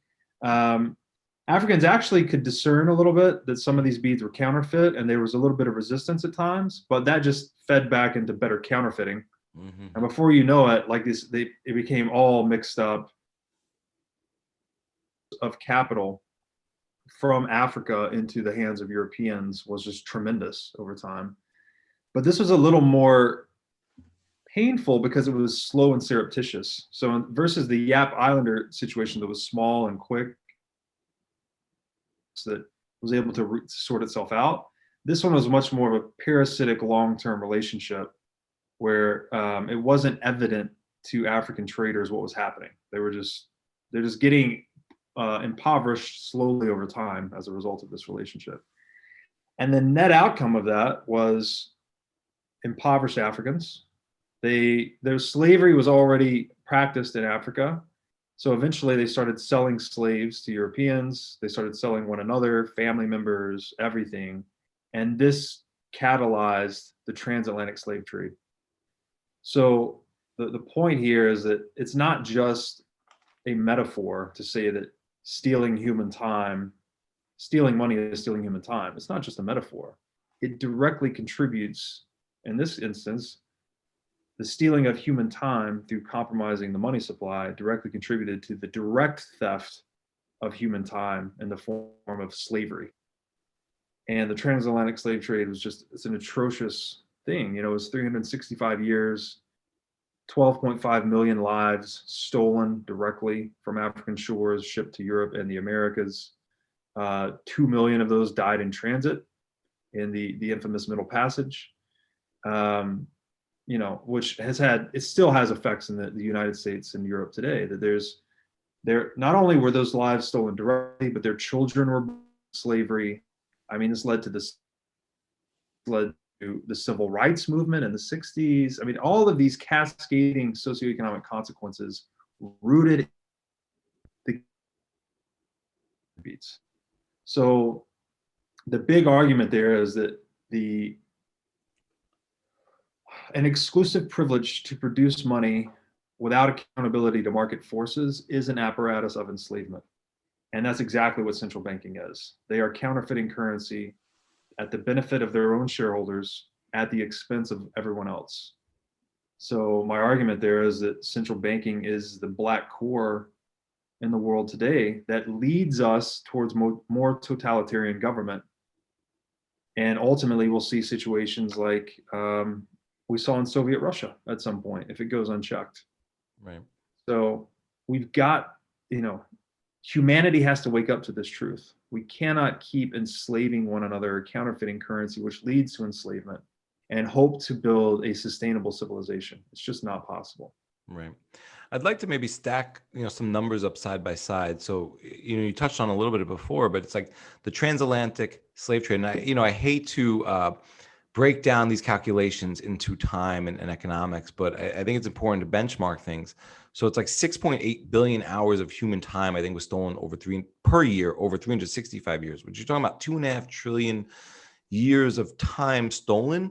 Africans actually could discern a little bit that some of these beads were counterfeit, and there was a little bit of resistance at times, but that just fed back into better counterfeiting. Mm-hmm. And before you know it, like this, it became all mixed up of capital from Africa into the hands of Europeans was just tremendous over time. But this was a little more painful because it was slow and surreptitious. So versus the Yap Islander situation that was small and quick, that was able to sort itself out, this one was much more of a parasitic long-term relationship where it wasn't evident to African traders what was happening. They're just getting impoverished slowly over time as a result of this relationship. And the net outcome of that was impoverished Africans. Their slavery was already practiced in Africa. So eventually they started selling slaves to Europeans. They started selling one another, family members, everything. And this catalyzed the transatlantic slave trade. So the point here is that it's not just a metaphor to say that stealing money is stealing human time. It's not just a metaphor. It directly contributes, in this instance, the stealing of human time through compromising the money supply directly contributed to the direct theft of human time in the form of slavery. And the transatlantic slave trade was it's an atrocious thing. You know, it was 365 years, 12.5 million lives stolen directly from African shores, shipped to Europe and the Americas. 2 million of those died in transit in the infamous Middle Passage. You know, which it still has effects in the United States and Europe today, that not only were those lives stolen directly, but their children were slavery. I mean, this led to the civil rights movement in the 60s. I mean, all of these cascading socioeconomic consequences rooted the beats. So the big argument there is that an exclusive privilege to produce money without accountability to market forces is an apparatus of enslavement. And that's exactly what central banking is. They are counterfeiting currency at the benefit of their own shareholders at the expense of everyone else. So my argument there is that central banking is the black core in the world today that leads us towards more totalitarian government. And ultimately we'll see situations like we saw in Soviet Russia at some point, if it goes unchecked. Right. So we've got, humanity has to wake up to this truth. We cannot keep enslaving one another, counterfeiting currency, which leads to enslavement, and hope to build a sustainable civilization. It's just not possible. Right. I'd like to maybe stack, some numbers up side by side. So, you touched on a little bit before, but it's like the transatlantic slave trade. And I hate to break down these calculations into time and economics, but I think it's important to benchmark things. So it's like 6.8 billion hours of human time, I think, was stolen per year over 365 years, which you're talking about 2.5 trillion years of time stolen.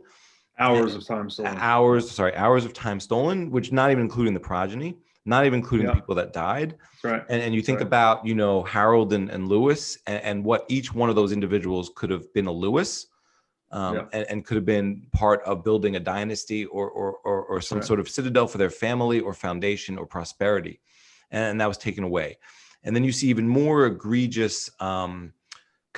Hours of time stolen. Hours of time stolen, which not even including the progeny, not even including the people that died. That's right. And you think about, Harold and Lewis and what each one of those individuals could have been a Lewis. And could have been part of building a dynasty or some sort of citadel for their family or foundation or prosperity. And that was taken away. And then you see even more egregious kind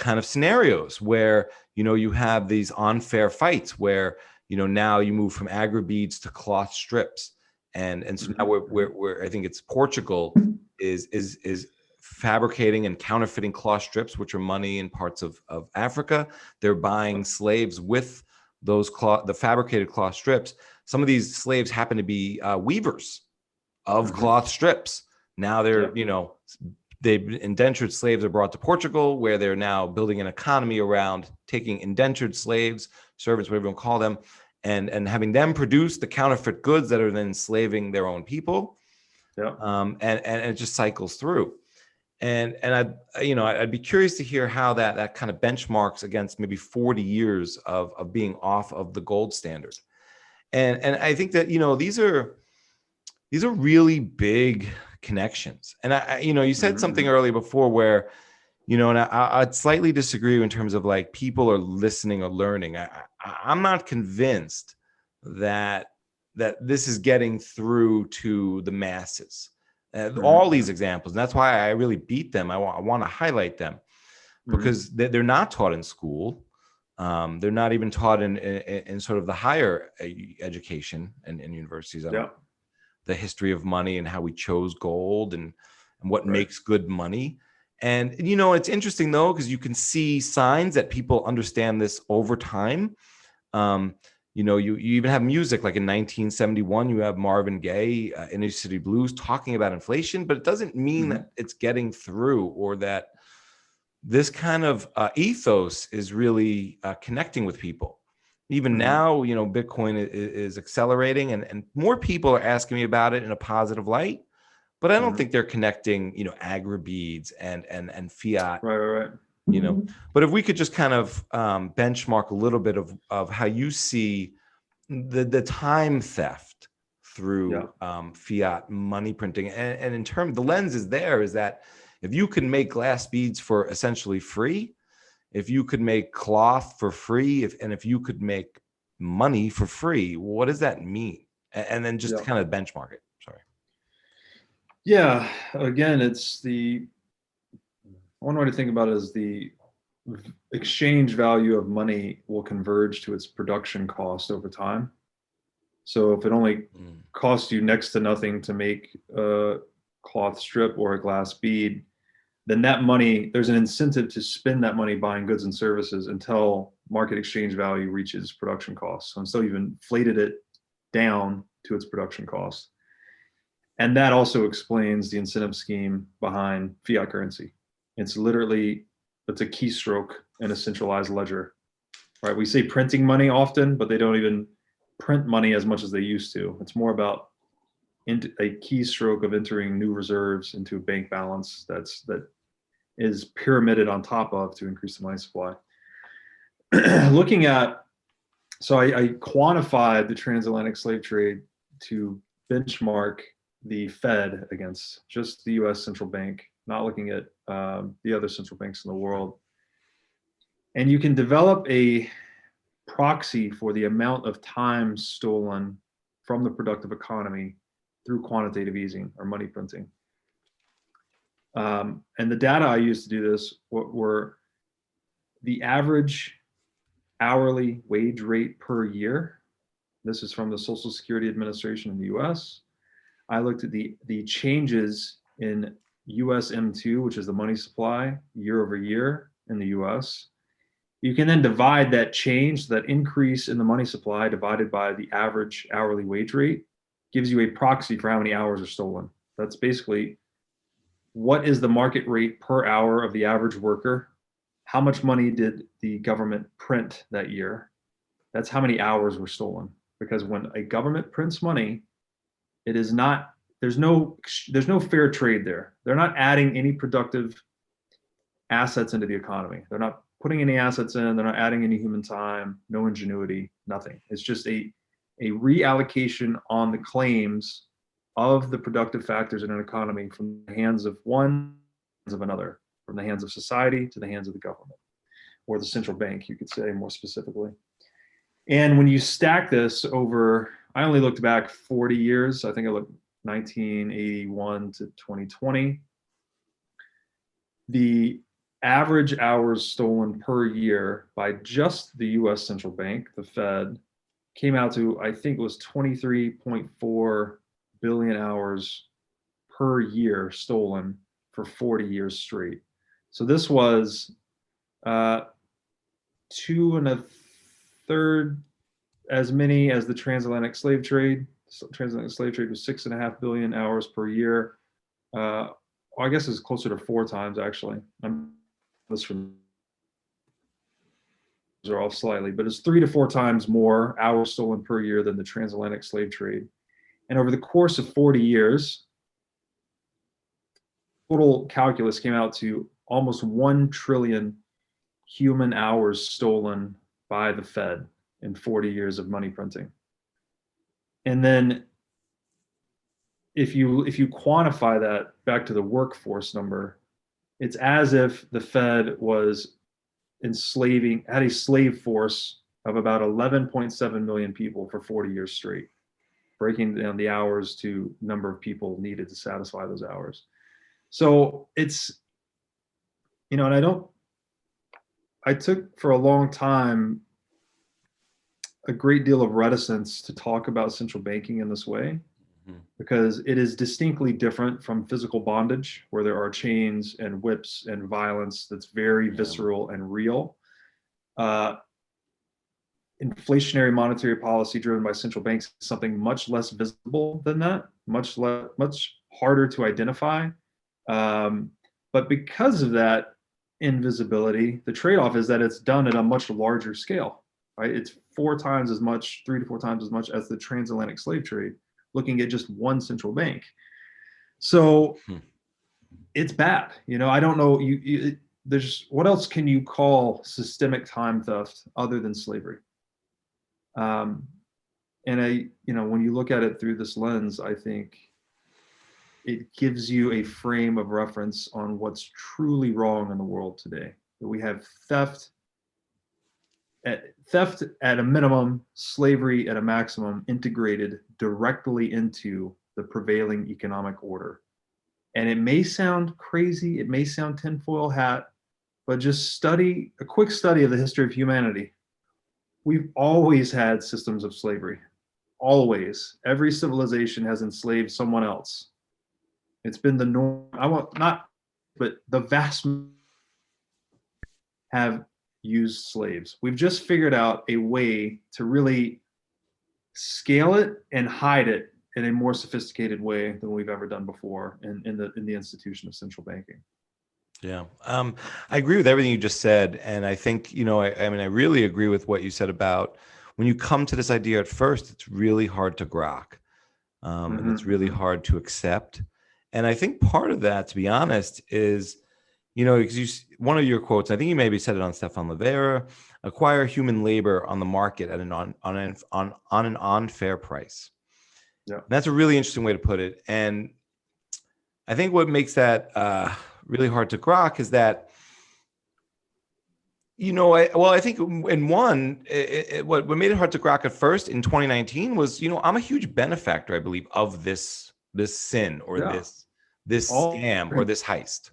of scenarios where, you have these unfair fights where, now you move from agri beads to cloth strips. And so now we're I think it's Portugal is fabricating and counterfeiting cloth strips, which are money in parts of Africa. They're buying slaves with the fabricated cloth strips. Some of these slaves happen to be weavers of cloth strips. Now they're, indentured slaves are brought to Portugal, where they're now building an economy around taking indentured slaves, servants, whatever you want to call them, and having them produce the counterfeit goods that are then enslaving their own people. And it just cycles through. And I'd be curious to hear how that kind of benchmarks against maybe 40 years of being off of the gold standard. And I think that, these are really big connections. And you said something earlier before where, and I'd slightly disagree in terms of like people are listening or learning. I'm not convinced that this is getting through to the masses. All these examples, and that's why I really beat them. I want to highlight them because they're not taught in school. They're not even taught in sort of the higher education and in universities. The history of money and how we chose gold and what makes good money. And, it's interesting though, because you can see signs that people understand this over time. You even have music like in 1971, you have Marvin Gaye, Inner City Blues talking about inflation, but it doesn't mean that it's getting through or that this kind of ethos is really connecting with people. Even now, Bitcoin is accelerating and more people are asking me about it in a positive light, but I don't think they're connecting, agri-beads and fiat. Right. But if we could just kind of benchmark a little bit of how you see the time theft through fiat money printing. And in terms, the lens is that if you can make glass beads for essentially free, if you could make cloth for free, if you could make money for free, what does that mean? And then just kind of benchmark it. Sorry. Yeah. Again, it's one way to think about it is the exchange value of money will converge to its production cost over time. So if it only costs you next to nothing to make a cloth strip or a glass bead, then that money, there's an incentive to spend that money buying goods and services until market exchange value reaches production costs. So until you've inflated it down to its production cost. And that also explains the incentive scheme behind fiat currency. It's a keystroke in a centralized ledger, right? We say printing money often, but they don't even print money as much as they used to. It's more about a keystroke of entering new reserves into a bank balance that is pyramided on top of to increase the money supply. So I quantified the transatlantic slave trade to benchmark the Fed against just the US central bank, not looking at the other central banks in the world. And you can develop a proxy for the amount of time stolen from the productive economy through quantitative easing or money printing. And the data I used to do this were the average hourly wage rate per year. This is from the Social Security Administration in the US. I looked at the changes in US M2, which is the money supply year over year in the US. You can then divide that change, that increase in the money supply divided by the average hourly wage rate, gives you a proxy for how many hours are stolen. That's basically what is the market rate per hour of the average worker? How much money did the government print that year? That's how many hours were stolen. Because when a government prints money, it is not, there's no fair trade there. They're not adding any productive assets into the economy. They're not putting any assets in, they're not adding any human time, no ingenuity, nothing. It's just a reallocation on the claims of the productive factors in an economy from the hands of one to another, from the hands of society to the hands of the government, or the central bank, you could say more specifically. And when you stack this over, I only looked back 40 years. I think I looked 1981 to 2020. The average hours stolen per year by just the US central bank, the Fed, came out to, I think it was 23.4 billion hours per year stolen for 40 years straight. So this was 2.33 as many as the transatlantic slave trade. Transatlantic slave trade was 6.5 billion hours per year. I guess it's closer to 4 times actually. This from are off slightly, but it's 3 to 4 times more hours stolen per year than the transatlantic slave trade. And over the course of 40 years, total calculus came out to almost 1 trillion human hours stolen by the Fed in 40 years of money printing. And then if you quantify that back to the workforce number, it's as if the Fed was had a slave force of about 11.7 million people for 40 years straight, breaking down the hours to number of people needed to satisfy those hours. So it's, and I took for a long time a great deal of reticence to talk about central banking in this way, because it is distinctly different from physical bondage, where there are chains and whips and violence that's very visceral and real. Inflationary monetary policy driven by central banks is something much less visible than that, much harder to identify. But because of that invisibility, the trade-off is that it's done at a much larger scale, right? It's 4 times as much, 3 to 4 times as much as the transatlantic slave trade, looking at just one central bank. So it's bad. I don't know. There's what else can you call systemic time theft other than slavery? And when you look at it through this lens, I think it gives you a frame of reference on what's truly wrong in the world today. That we have theft at a minimum, slavery at a maximum, integrated directly into the prevailing economic order. And it may sound crazy, it may sound tinfoil hat, but just a quick study of the history of humanity. We've always had systems of slavery. Always. Every civilization has enslaved someone else. It's been the norm. But the vast have used slaves. We've just figured out a way to really scale it and hide it in a more sophisticated way than we've ever done before in the institution of central banking. Yeah. I agree with everything you just said. And I think, I really agree with what you said about when you come to this idea at first, it's really hard to grok. And it's really hard to accept. And I think part of that, to be honest, is, because one of your quotes, I think you maybe said it on Stefan Livera, acquire human labor on the market at on an unfair price. Yeah. And that's a really interesting way to put it. And I think what makes that really hard to grok is that, I think in one, what made it hard to grok at first in 2019 was, I'm a huge benefactor, I believe, of this sin or this scam or this heist.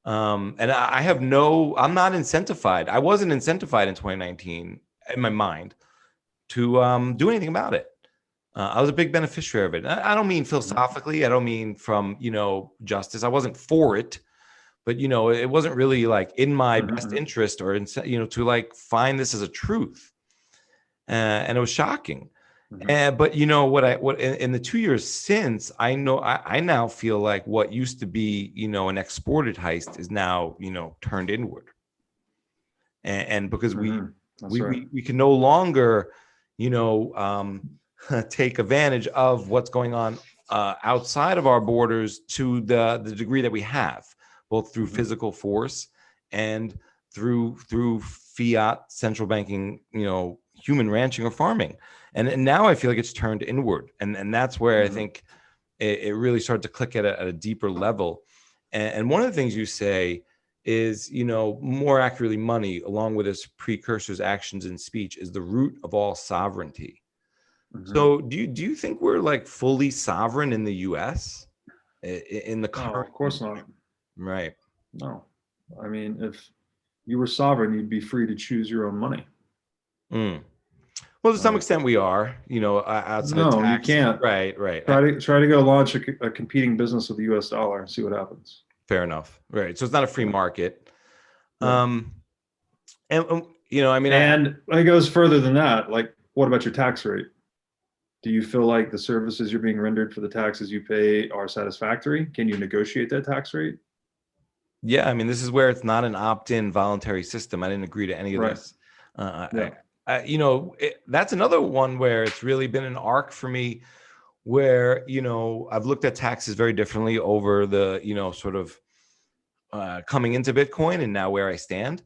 And I'm not incentivized. I wasn't incentivized in 2019 in my mind to do anything about it. I was a big beneficiary of it. I don't mean philosophically. I don't mean from, justice. I wasn't for it, but, it wasn't really like in my best interest or, to like find this as a truth. And it was shocking. But what in the 2 years since, I now feel like what used to be, an exported heist is now, turned inward. And because we can no longer, take advantage of what's going on outside of our borders to the degree that we have, both through physical force and through fiat central banking, human ranching or farming. And now I feel like it's turned inward. And that's where I think it really started to click at a deeper level. And one of the things you say is, more accurately, money, along with its precursors, actions, and speech, is the root of all sovereignty. So do you think we're like fully sovereign in the US in the current? No, of course not. Right. No. I mean, if you were sovereign, you'd be free to choose your own money. Well, to some Right. extent we are, outside of No, you tax. can't. Right, right. Try to go launch a competing business with the U.S. dollar and see what happens. Fair enough. Right. So it's not a free market. Yeah. And I mean, And it goes further than that. Like, what about your tax rate? Do you feel like the services you're being rendered for the taxes you pay are satisfactory? Can you negotiate that tax rate? yeah, I mean, this is where it's not an opt-in voluntary system. I didn't agree to any of Right. this. Yeah. That's another one where it's really been an arc for me where, I've looked at taxes very differently over the, sort of coming into Bitcoin and now where I stand.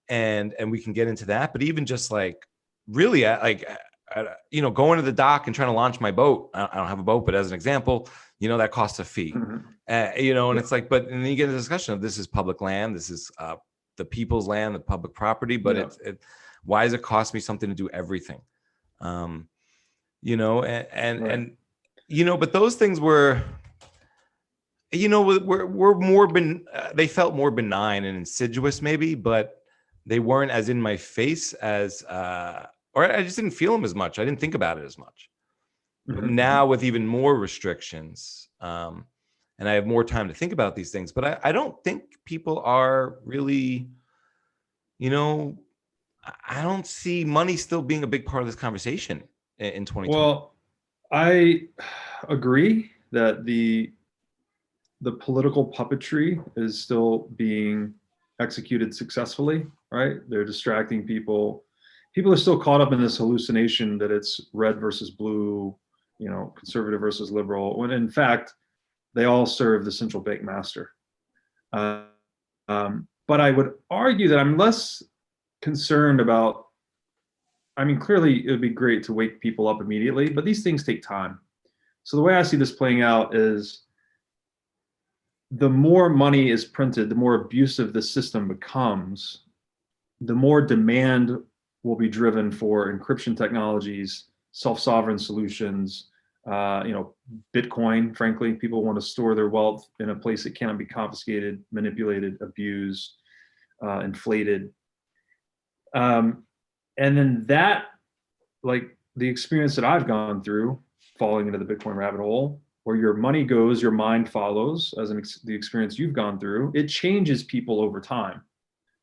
And we can get into that. But even just like really going to the dock and trying to launch my boat. I don't have a boat, but as an example, that costs a fee. Mhm. And it's like, but and then you get a discussion of this is public land, this is the people's land, the public property, but Yeah. why does it cost me something to do everything? And Right. but those things were, were more they felt more benign and insidious maybe, but they weren't as in my face as, or I just didn't feel them as much. I didn't think about it as much. But Mhm. now with even more restrictions, and I have more time to think about these things, but I don't think people are really, I don't see money still being a big part of this conversation in 2020. Well, I agree that the political puppetry is still being executed successfully, right? They're distracting people. People are still caught up in this hallucination that it's red versus blue, conservative versus liberal, when in fact, they all serve the central bank master. But I would argue that I'm less concerned about, clearly it would be great to wake people up immediately, but these things take time. So the way I see this playing out is the more money is printed, the more abusive the system becomes, the more demand will be driven for encryption technologies, self-sovereign solutions, Bitcoin. Frankly, people want to store their wealth in a place that cannot be confiscated, manipulated, abused, inflated. And then that, like the experience that I've gone through, falling into the Bitcoin rabbit hole, where your money goes, your mind follows, as the experience you've gone through, it changes people over time.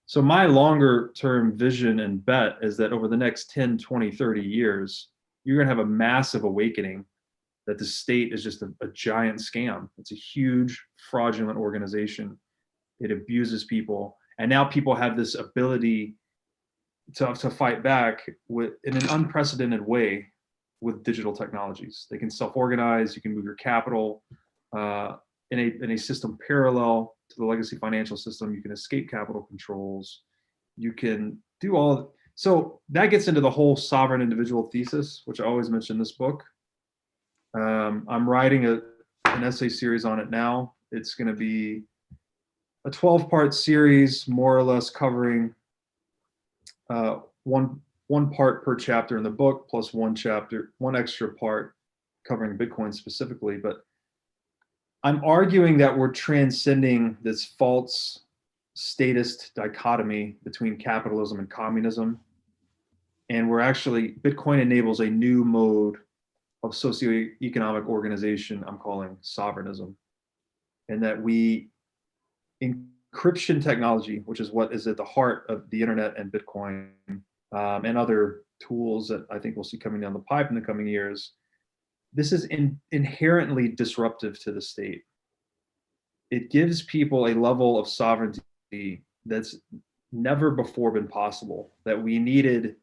So my longer term vision and bet is that over the next 10, 20, 30 years, you're going to have a massive awakening that the state is just a giant scam. It's a huge fraudulent organization. It abuses people. And now people have this ability to fight back in an unprecedented way with digital technologies. They can self-organize, you can move your capital in a system parallel to the legacy financial system. You can escape capital controls. You can do all. So that gets into the whole sovereign individual thesis, which I always mention in this book. I'm writing an essay series on it now. It's going to be a 12-part series, more or less covering one part per chapter in the book, plus one extra part covering Bitcoin specifically. But I'm arguing that we're transcending this false statist dichotomy between capitalism and communism. And Bitcoin enables a new mode of socioeconomic organization I'm calling sovereignism. And that encryption technology, which is what is at the heart of the internet and Bitcoin, and other tools that I think we'll see coming down the pipe in the coming years, this is inherently disruptive to the state. It gives people a level of sovereignty that's never before been possible, that we needed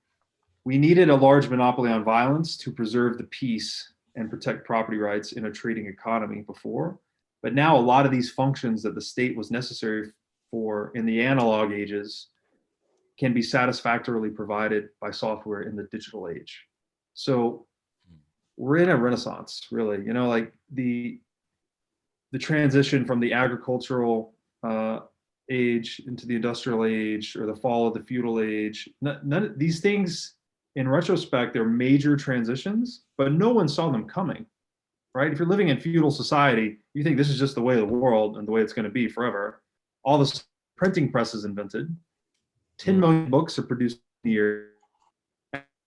a large monopoly on violence to preserve the peace and protect property rights in a trading economy before. But now a lot of these functions that the state was necessary for in the analog ages can be satisfactorily provided by software in the digital age. So we're in a renaissance, really. Like the transition from the agricultural age into the industrial age, or the fall of the feudal age. None of these things, in retrospect, they're major transitions, but no one saw them coming, right? If you're living in feudal society, you think this is just the way of the world and the way it's going to be forever. All this printing press is invented. 10 million books are produced a year.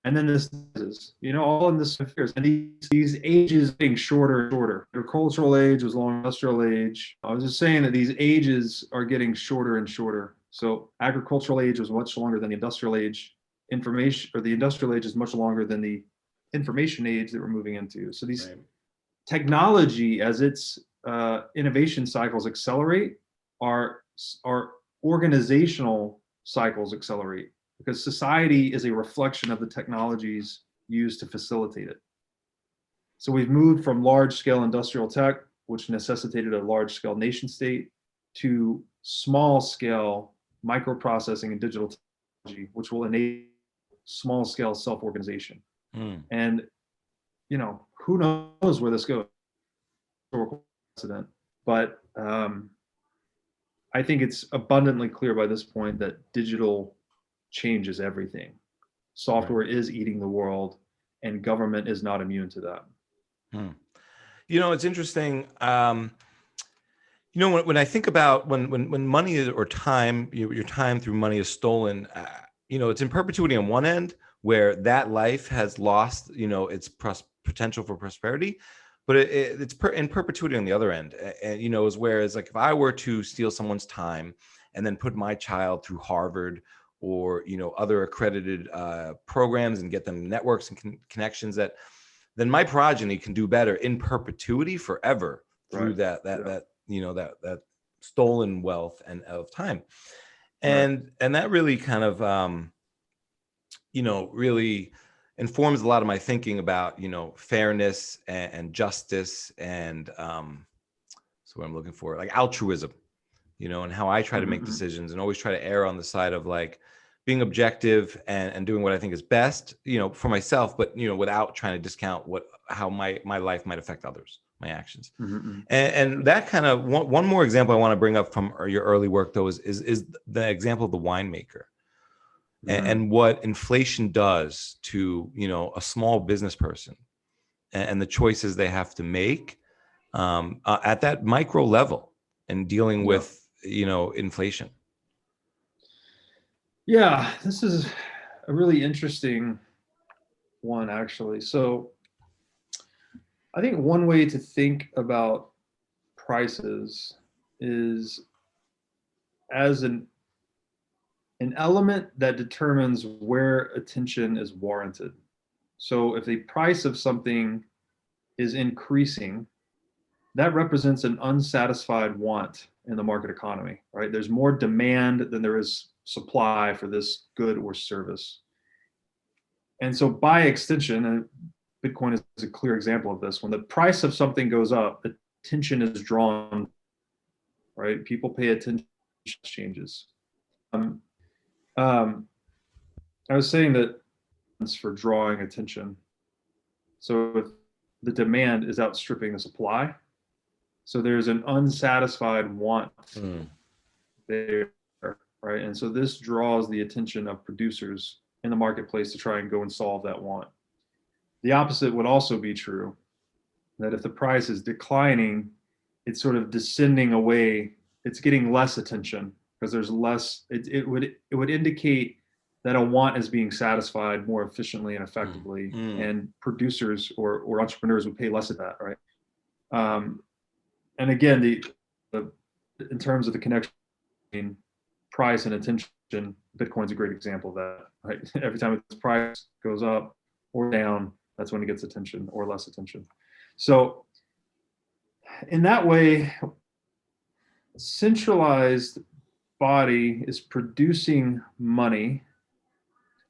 And then this is, all in this affairs. And these ages being shorter and shorter. Agricultural age was long industrial age. I was just saying that these ages are getting shorter and shorter. So agricultural age was much longer than the industrial age. The industrial age is much longer than the information age that we're moving into. So these technology, as its innovation cycles accelerate, our organizational cycles accelerate, because society is a reflection of the technologies used to facilitate it. So we've moved from large-scale industrial tech, which necessitated a large-scale nation state, to small-scale microprocessing and digital technology, which will enable small-scale self-organization. And, who knows where this goes? But I think it's abundantly clear by this point that digital changes everything. Software is eating the world, and government is not immune to that. It's interesting. When I think about when money is, or time, your time through money is stolen, it's in perpetuity on one end, where that life has lost, its potential for prosperity, but it's in perpetuity on the other end. And, whereas like if I were to steal someone's time and then put my child through Harvard or, other accredited programs and get them networks and connections, that then my progeny can do better in perpetuity forever through that stolen wealth and of time. And that really kind of, really informs a lot of my thinking about, fairness and justice and so what I'm looking for, like altruism, and how I try to make decisions and always try to err on the side of like being objective and doing what I think is best, for myself, but, without trying to discount how my life might affect others, my actions. And that kind of one more example I want to bring up from your early work though is the example of the winemaker. And what inflation does to, a small business person and the choices they have to make at that micro level and dealing with, inflation. Yeah, this is a really interesting one, actually. So I think one way to think about prices is as an element that determines where attention is warranted. So if the price of something is increasing, that represents an unsatisfied want in the market economy, right? There's more demand than there is supply for this good or service. And so by extension, and Bitcoin is a clear example of this, when the price of something goes up, attention is drawn, right? People pay attention to changes. I was saying that it's for drawing attention. So if the demand is outstripping the supply, so there's an unsatisfied want there, right? And so this draws the attention of producers in the marketplace to try and go and solve that want. The opposite would also be true, that if the price is declining, it's sort of descending away, it's getting less attention because there's less, it would indicate that a want is being satisfied more efficiently and effectively, and producers or entrepreneurs would pay less of that, right? And again, in terms of the connection between price and attention, Bitcoin's a great example of that, right? Every time its price goes up or down, that's when it gets attention or less attention. So in that way, centralized body is producing money.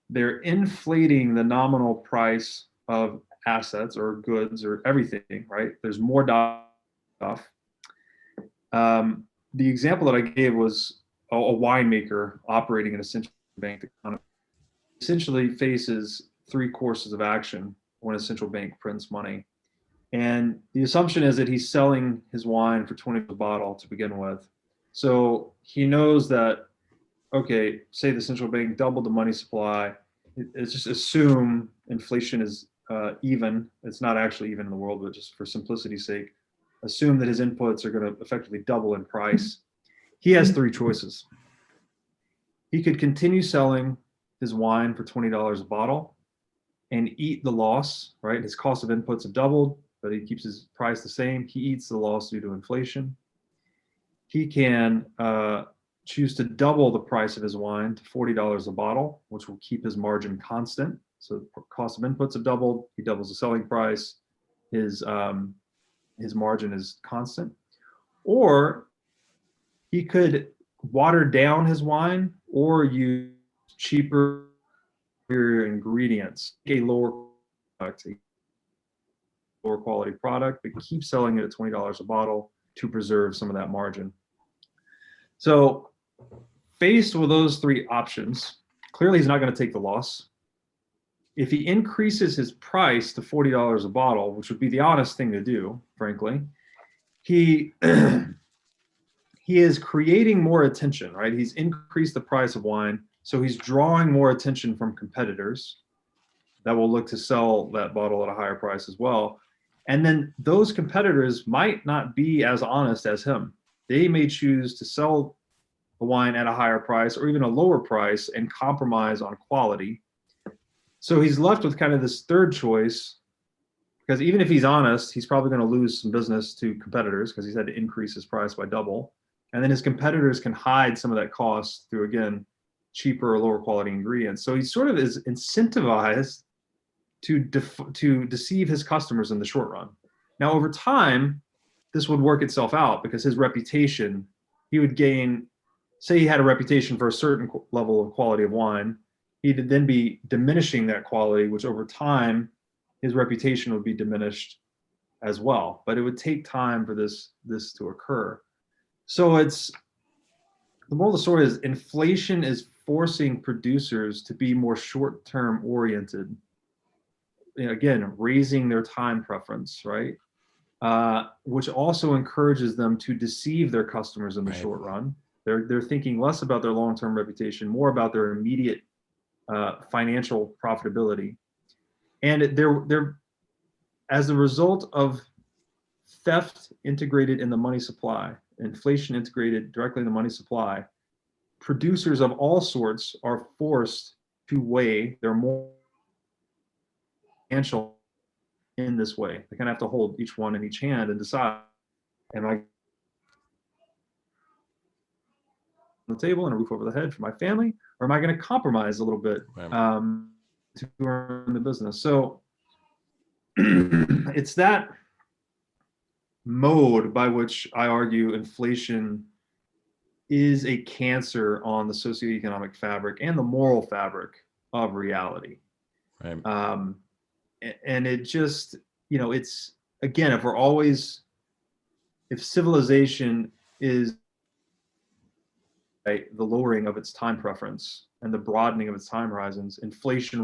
They're inflating the nominal price of assets or goods or everything, right? There's more stuff. The example that I gave was a winemaker operating in a central bank economy. Essentially faces three courses of action when a central bank prints money. And the assumption is that he's selling his wine for $20 a bottle to begin with. So he knows that, okay, say the central bank doubled the money supply. It's just assume inflation is even. It's not actually even in the world, but just for simplicity's sake, assume that his inputs are going to effectively double in price. He has three choices. He could continue selling his wine for $20 a bottle, and eat the loss, right? His cost of inputs have doubled, but he keeps his price the same. He eats the loss due to inflation. He can choose to double the price of his wine to $40 a bottle, which will keep his margin constant. So the cost of inputs have doubled. He doubles the selling price. His margin is constant. Or he could water down his wine or use cheaper ingredients, a lower quality product, but keep selling it at $20 a bottle to preserve some of that margin. So faced with those three options, clearly he's not going to take the loss. If he increases his price to $40 a bottle, which would be the honest thing to do, frankly, he is creating more attention, right? He's increased the price of wine, so he's drawing more attention from competitors that will look to sell that bottle at a higher price as well. And then those competitors might not be as honest as him. They may choose to sell the wine at a higher price or even a lower price and compromise on quality. So he's left with kind of this third choice, because even if he's honest, he's probably going to lose some business to competitors because he's had to increase his price by double. And then his competitors can hide some of that cost through, again, cheaper or lower quality ingredients. So he sort of is incentivized to deceive his customers in the short run. Now, over time, this would work itself out because his reputation, he would gain, say he had a reputation for a certain level of quality of wine, he'd then be diminishing that quality, which over time, his reputation would be diminished as well. But it would take time for this to occur. So the moral of the story is inflation is forcing producers to be more short-term oriented. Again, raising their time preference, right? Which also encourages them to deceive their customers in the short run. They're thinking less about their long-term reputation, more about their immediate financial profitability. And they're as a result of theft integrated in the money supply, inflation integrated directly in the money supply, producers of all sorts are forced to weigh their more financial in this way. They kind of have to hold each one in each hand and decide, am I on the table and a roof over the head for my family, or am I going to compromise a little bit to earn the business? So it's that mode by which I argue inflation is a cancer on the socioeconomic fabric and the moral fabric of reality. Right. And it just, it's, again, if civilization is the lowering of its time preference and the broadening of its time horizons, inflation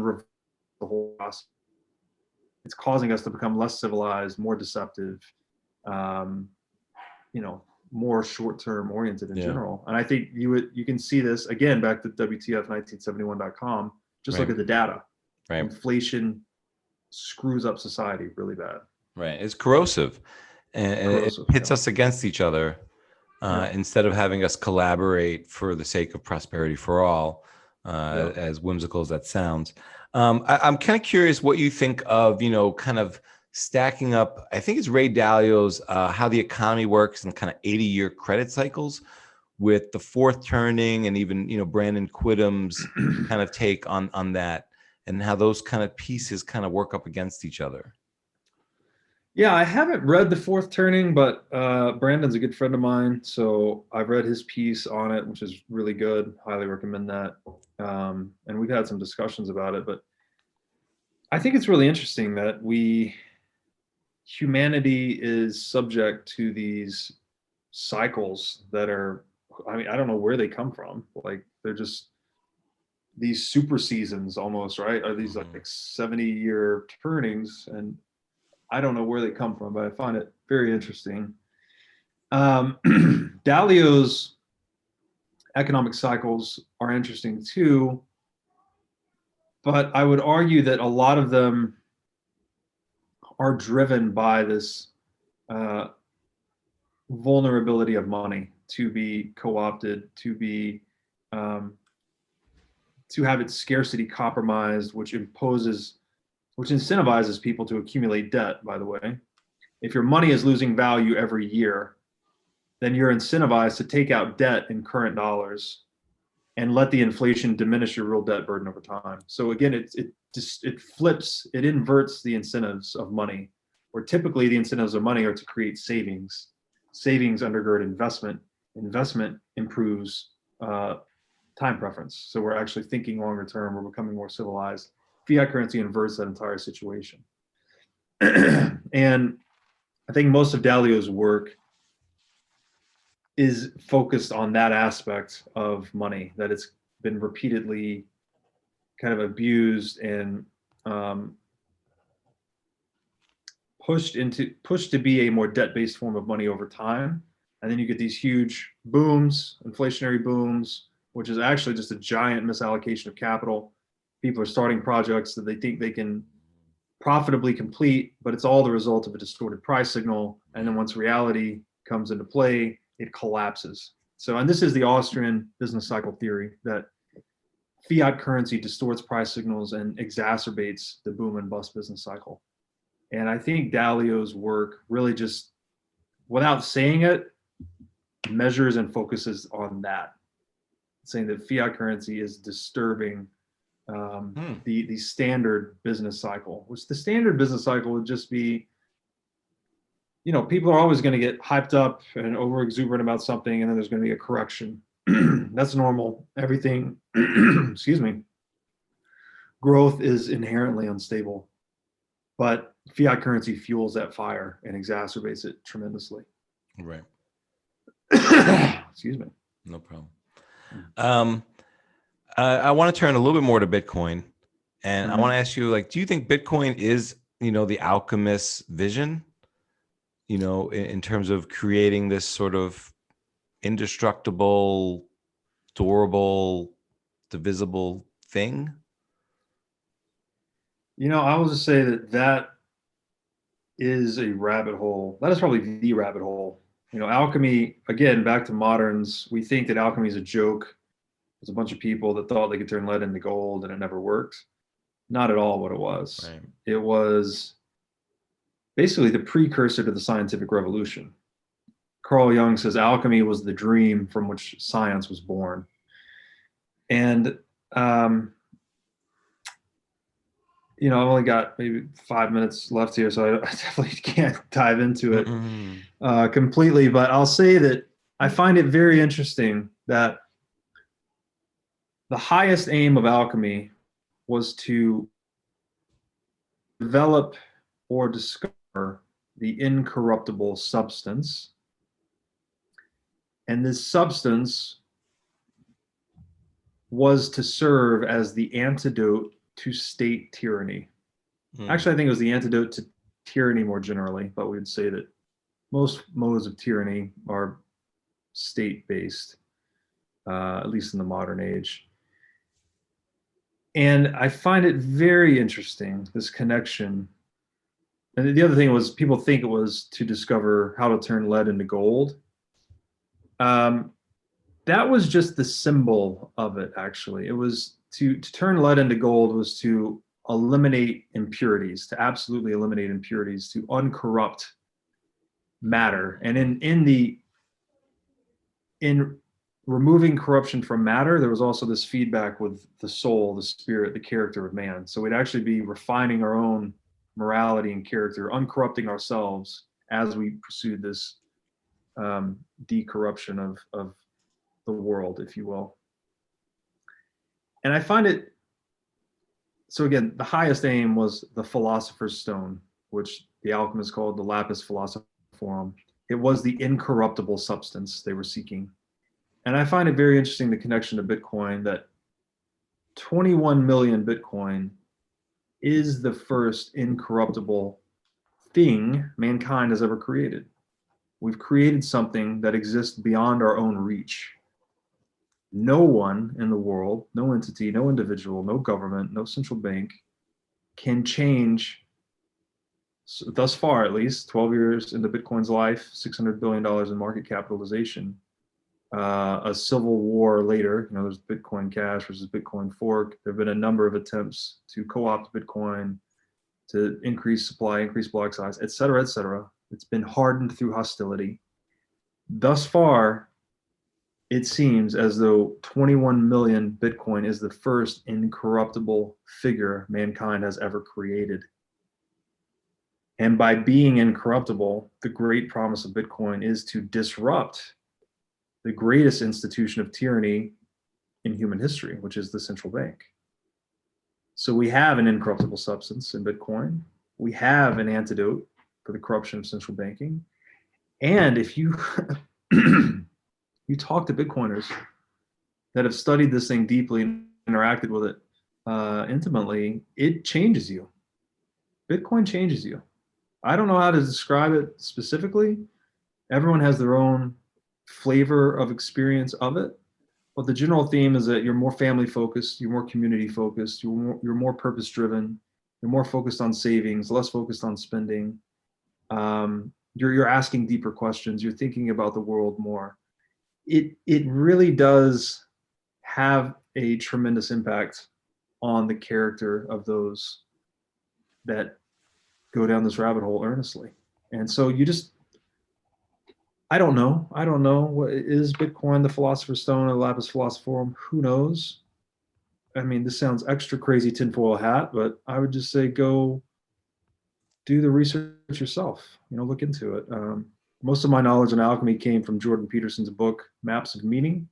the whole process. It's causing us to become less civilized, more deceptive, more short-term oriented in general. And I think you can see this again back to WTF1971.com. Just look at the data. Right. Inflation screws up society really bad. Right. It's corrosive, and it pits us against each other instead of having us collaborate for the sake of prosperity for all. As whimsical as that sounds. I'm kind of curious what you think of, kind of stacking up, I think it's Ray Dalio's How the Economy Works in kind of 80-year credit cycles with the fourth turning and even, Brandon Quittam's kind of take on that and how those kind of pieces kind of work up against each other. Yeah, I haven't read The Fourth Turning, but Brandon's a good friend of mine, so I've read his piece on it, which is really good. Highly recommend that. And we've had some discussions about it, but I think it's really interesting that humanity is subject to these cycles that are, I don't know where they come from. Like, they're just these super seasons almost, right? Are these like 70-year turnings? And I don't know where they come from, but I find it very interesting. Dalio's economic cycles are interesting too, but I would argue that a lot of them are driven by this vulnerability of money to be co-opted, to have its scarcity compromised, which imposes which incentivizes people to accumulate debt, by the way. If your money is losing value every year, then you're incentivized to take out debt in current dollars and let the inflation diminish your real debt burden over time. So again, it flips, it inverts the incentives of money, where typically the incentives of money are to create savings. Savings undergird investment. Investment improves time preference. So we're actually thinking longer term, we're becoming more civilized. Fiat currency inverts that entire situation. And I think most of Dalio's work is focused on that aspect of money, that it's been repeatedly kind of abused and pushed to be a more debt-based form of money over time. And then you get these huge booms, inflationary booms, which is actually just a giant misallocation of capital. People are starting projects that they think they can profitably complete, but it's all the result of a distorted price signal. And then once reality comes into play, it collapses. So, and this is the Austrian business cycle theory, that fiat currency distorts price signals and exacerbates the boom and bust business cycle. And I think Dalio's work really just, without saying it, measures and focuses on that, saying that fiat currency is disturbing the standard business cycle, which the standard business cycle would just be, you know, people are always going to get hyped up and over exuberant about something, and then there's going to be a correction. That's normal. Everything, excuse me, growth is inherently unstable, but fiat currency fuels that fire and exacerbates it tremendously. Right. Excuse me. No problem. I want to turn a little bit more to Bitcoin, and I want to ask you, like, do you think Bitcoin is, you know, the alchemist's vision, you know, in terms of creating this sort of indestructible, durable, divisible thing? You know, I will just say that is a rabbit hole. That is probably the rabbit hole. You know, alchemy, again, back to moderns, we think that alchemy is a joke. There's a bunch of people that thought they could turn lead into gold and it never worked. Not at all what it was. Right. It was basically the precursor to the scientific revolution. Carl Jung says alchemy was the dream from which science was born. And, you know, I've only got maybe 5 minutes left here, so I definitely can't dive into it completely. But I'll say that I find it very interesting that the highest aim of alchemy was to develop or discover the incorruptible substance. And this substance was to serve as the antidote to state tyranny. Actually, I think it was the antidote to tyranny more generally, but we would say that most modes of tyranny are state-based, at least in the modern age. And I find it very interesting, this connection. And the other thing was, people think it was to discover how to turn lead into gold. That was just the symbol of it, actually. It was to turn lead into gold was to eliminate impurities, to absolutely eliminate impurities, to uncorrupt matter. And in removing corruption from matter, there was also this feedback with the soul, the spirit, the character of man. So we'd actually be refining our own morality and character, uncorrupting ourselves as we pursued this decorruption of the world, if you will. And I find it, so again, the highest aim was the philosopher's stone, which the alchemists called the lapis philosophorum. It was the incorruptible substance they were seeking. And I find it very interesting, the connection to Bitcoin, that 21 million Bitcoin is the first incorruptible thing mankind has ever created. We've created something that exists beyond our own reach. No one in the world, no entity, no individual, no government, no central bank can change, thus far at least, 12 years into Bitcoin's life, $600 billion in market capitalization, a civil war later, you know, there's Bitcoin Cash versus Bitcoin Fork. There have been a number of attempts to co-opt Bitcoin, to increase supply, increase block size, et cetera, et cetera. It's been hardened through hostility. Thus far, it seems as though 21 million Bitcoin is the first incorruptible figure mankind has ever created. And by being incorruptible, the great promise of Bitcoin is to disrupt the greatest institution of tyranny in human history, which is the central bank. So we have an incorruptible substance in Bitcoin. We have an antidote for the corruption of central banking. And if you you talk to Bitcoiners that have studied this thing deeply and interacted with it intimately, it changes you. Bitcoin changes you. I don't know how to describe it specifically. Everyone has their own flavor of experience of it. But the general theme is that you're more family focused, you're more community focused, you're more purpose driven, you're more focused on savings, less focused on spending. You're asking deeper questions, you're thinking about the world more. It really does have a tremendous impact on the character of those that go down this rabbit hole earnestly. And so I don't know. What is Bitcoin the Philosopher's Stone or the Lapis Philosophorum? Who knows? I mean, this sounds extra crazy tinfoil hat, but I would just say go do the research yourself. Look into it. Most of my knowledge on alchemy came from Jordan Peterson's book, Maps of Meaning,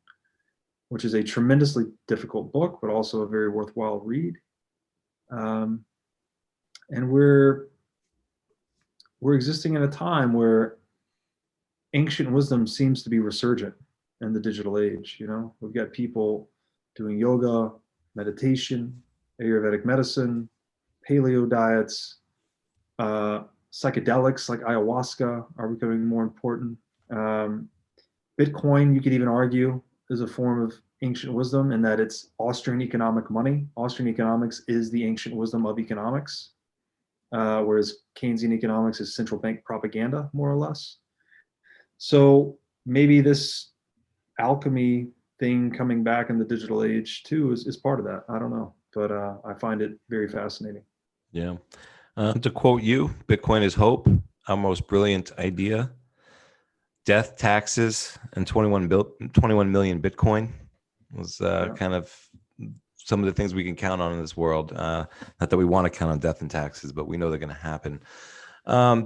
which is a tremendously difficult book, but also a very worthwhile read. And we're existing in a time where ancient wisdom seems to be resurgent in the digital age. We've got people doing yoga, meditation, Ayurvedic medicine, paleo diets, psychedelics like ayahuasca are becoming more important. Bitcoin, you could even argue, is a form of ancient wisdom in that it's Austrian economic money. Austrian economics is the ancient wisdom of economics, whereas Keynesian economics is central bank propaganda, more or less. So maybe this alchemy thing coming back in the digital age too is part of that. I don't know, but I find it very fascinating. Yeah. To quote you, Bitcoin is hope, our most brilliant idea. Death, taxes, and 21 million Bitcoin was kind of some of the things we can count on in this world. Not that we want to count on death and taxes, but we know they're going to happen.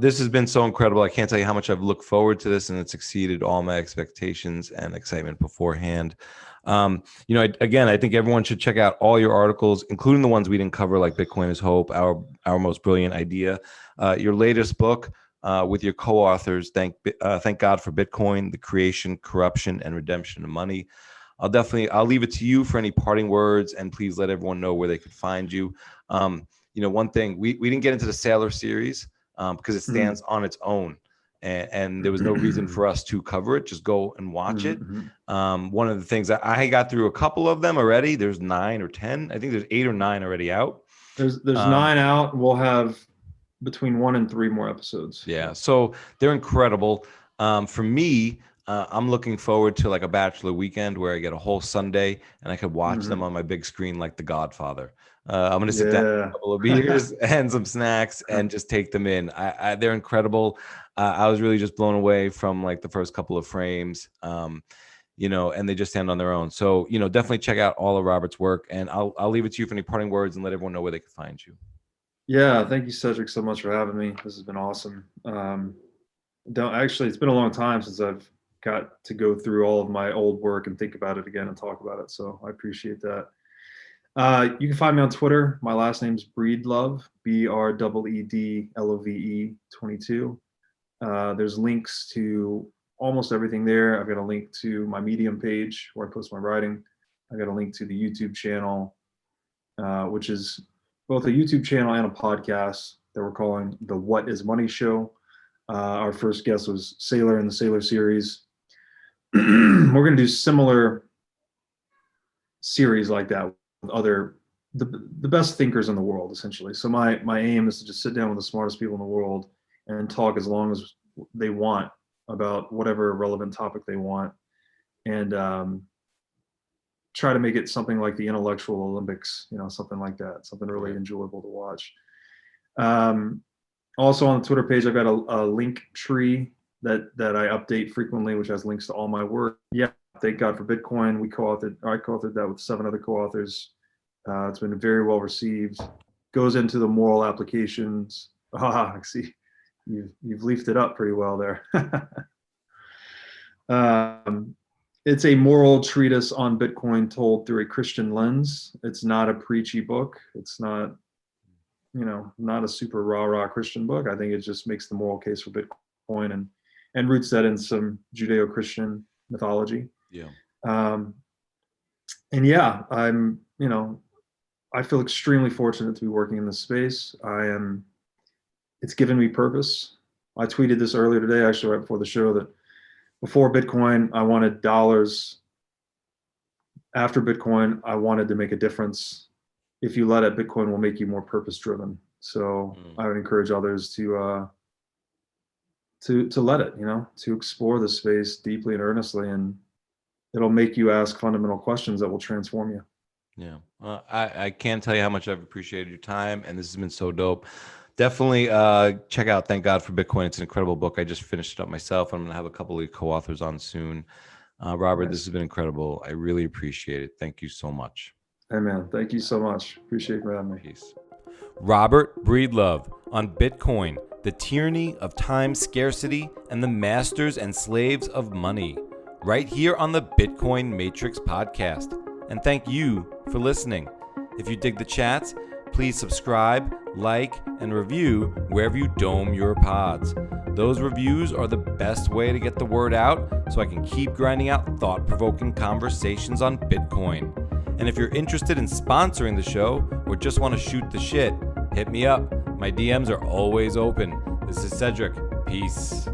This has been so incredible. I can't tell you how much I've looked forward to this, and it's exceeded all my expectations and excitement beforehand. Again, I think everyone should check out all your articles, including the ones we didn't cover, like Bitcoin is Hope, our most brilliant idea. Your latest book with your co-authors, Thank God for Bitcoin, The Creation, Corruption, and Redemption of Money. I'll leave it to you for any parting words, and please let everyone know where they could find you. One thing, we didn't get into the Sailor series because it stands on its own. And there was no reason for us to cover it. Just go and watch it. One of the things I got through a couple of them already. There's 9 or 10. I think there's 8 or 9 already out. There's 9 out. We'll have between 1 and 3 more episodes. Yeah. So they're incredible. For me, I'm looking forward to like a bachelor weekend where I get a whole Sunday and I could watch them on my big screen like The Godfather. I'm going to sit down with a couple of beers and some snacks and just take them in. They're incredible. I was really just blown away from like the first couple of frames, and they just stand on their own. So, definitely check out all of Robert's work, and I'll leave it to you for any parting words and let everyone know where they can find you. Yeah. Thank you, Cedric, so much for having me. This has been awesome. It's been a long time since I've got to go through all of my old work and think about it again and talk about it. So I appreciate that. You can find me on Twitter. My last name's Breedlove, BREEDLOVE 22. There's links to almost everything there. I've got a link to my Medium page where I post my writing. I got a link to the YouTube channel, which is both a YouTube channel and a podcast that we're calling the What is Money Show. Our first guest was Sailor in the Sailor series. We're going to do similar series like that with the best thinkers in the world, essentially. So my aim is to just sit down with the smartest people in the world and talk as long as they want about whatever relevant topic they want, and try to make it something like the intellectual Olympics, something like that, something really enjoyable to watch. Also on the Twitter page, I've got a link tree that I update frequently, which has links to all my work. Yeah, thank God for Bitcoin. I co-authored that with 7 other co-authors. It's been very well received. Goes into the moral applications. I see. You've leafed it up pretty well there. It's a moral treatise on Bitcoin told through a Christian lens. It's not a preachy book. It's not, not a super rah-rah Christian book. I think it just makes the moral case for Bitcoin and roots that in some Judeo-Christian mythology. Yeah. And yeah, I feel extremely fortunate to be working in this space. It's given me purpose. I tweeted this earlier today, actually right before the show, that before Bitcoin, I wanted dollars. After Bitcoin, I wanted to make a difference. If you let it, Bitcoin will make you more purpose-driven. So I would encourage others to let it, to explore the space deeply and earnestly, and it'll make you ask fundamental questions that will transform you. Yeah, I can't tell you how much I've appreciated your time, and this has been so dope. Definitely check out Thank God for Bitcoin. It's an incredible book. I just finished it up myself. I'm going to have a couple of co-authors on soon. Robert, Nice. This has been incredible. I really appreciate it. Thank you so much. Hey, man. Thank you so much. Appreciate you for having me. Peace. Robert Breedlove on Bitcoin, the tyranny of time scarcity and the masters and slaves of money, right here on the Bitcoin Matrix podcast. And thank you for listening. If you dig the chats, please subscribe, like, and review wherever you dome your pods. Those reviews are the best way to get the word out so I can keep grinding out thought-provoking conversations on Bitcoin. And if you're interested in sponsoring the show or just want to shoot the shit, hit me up. My DMs are always open. This is Cedric. Peace.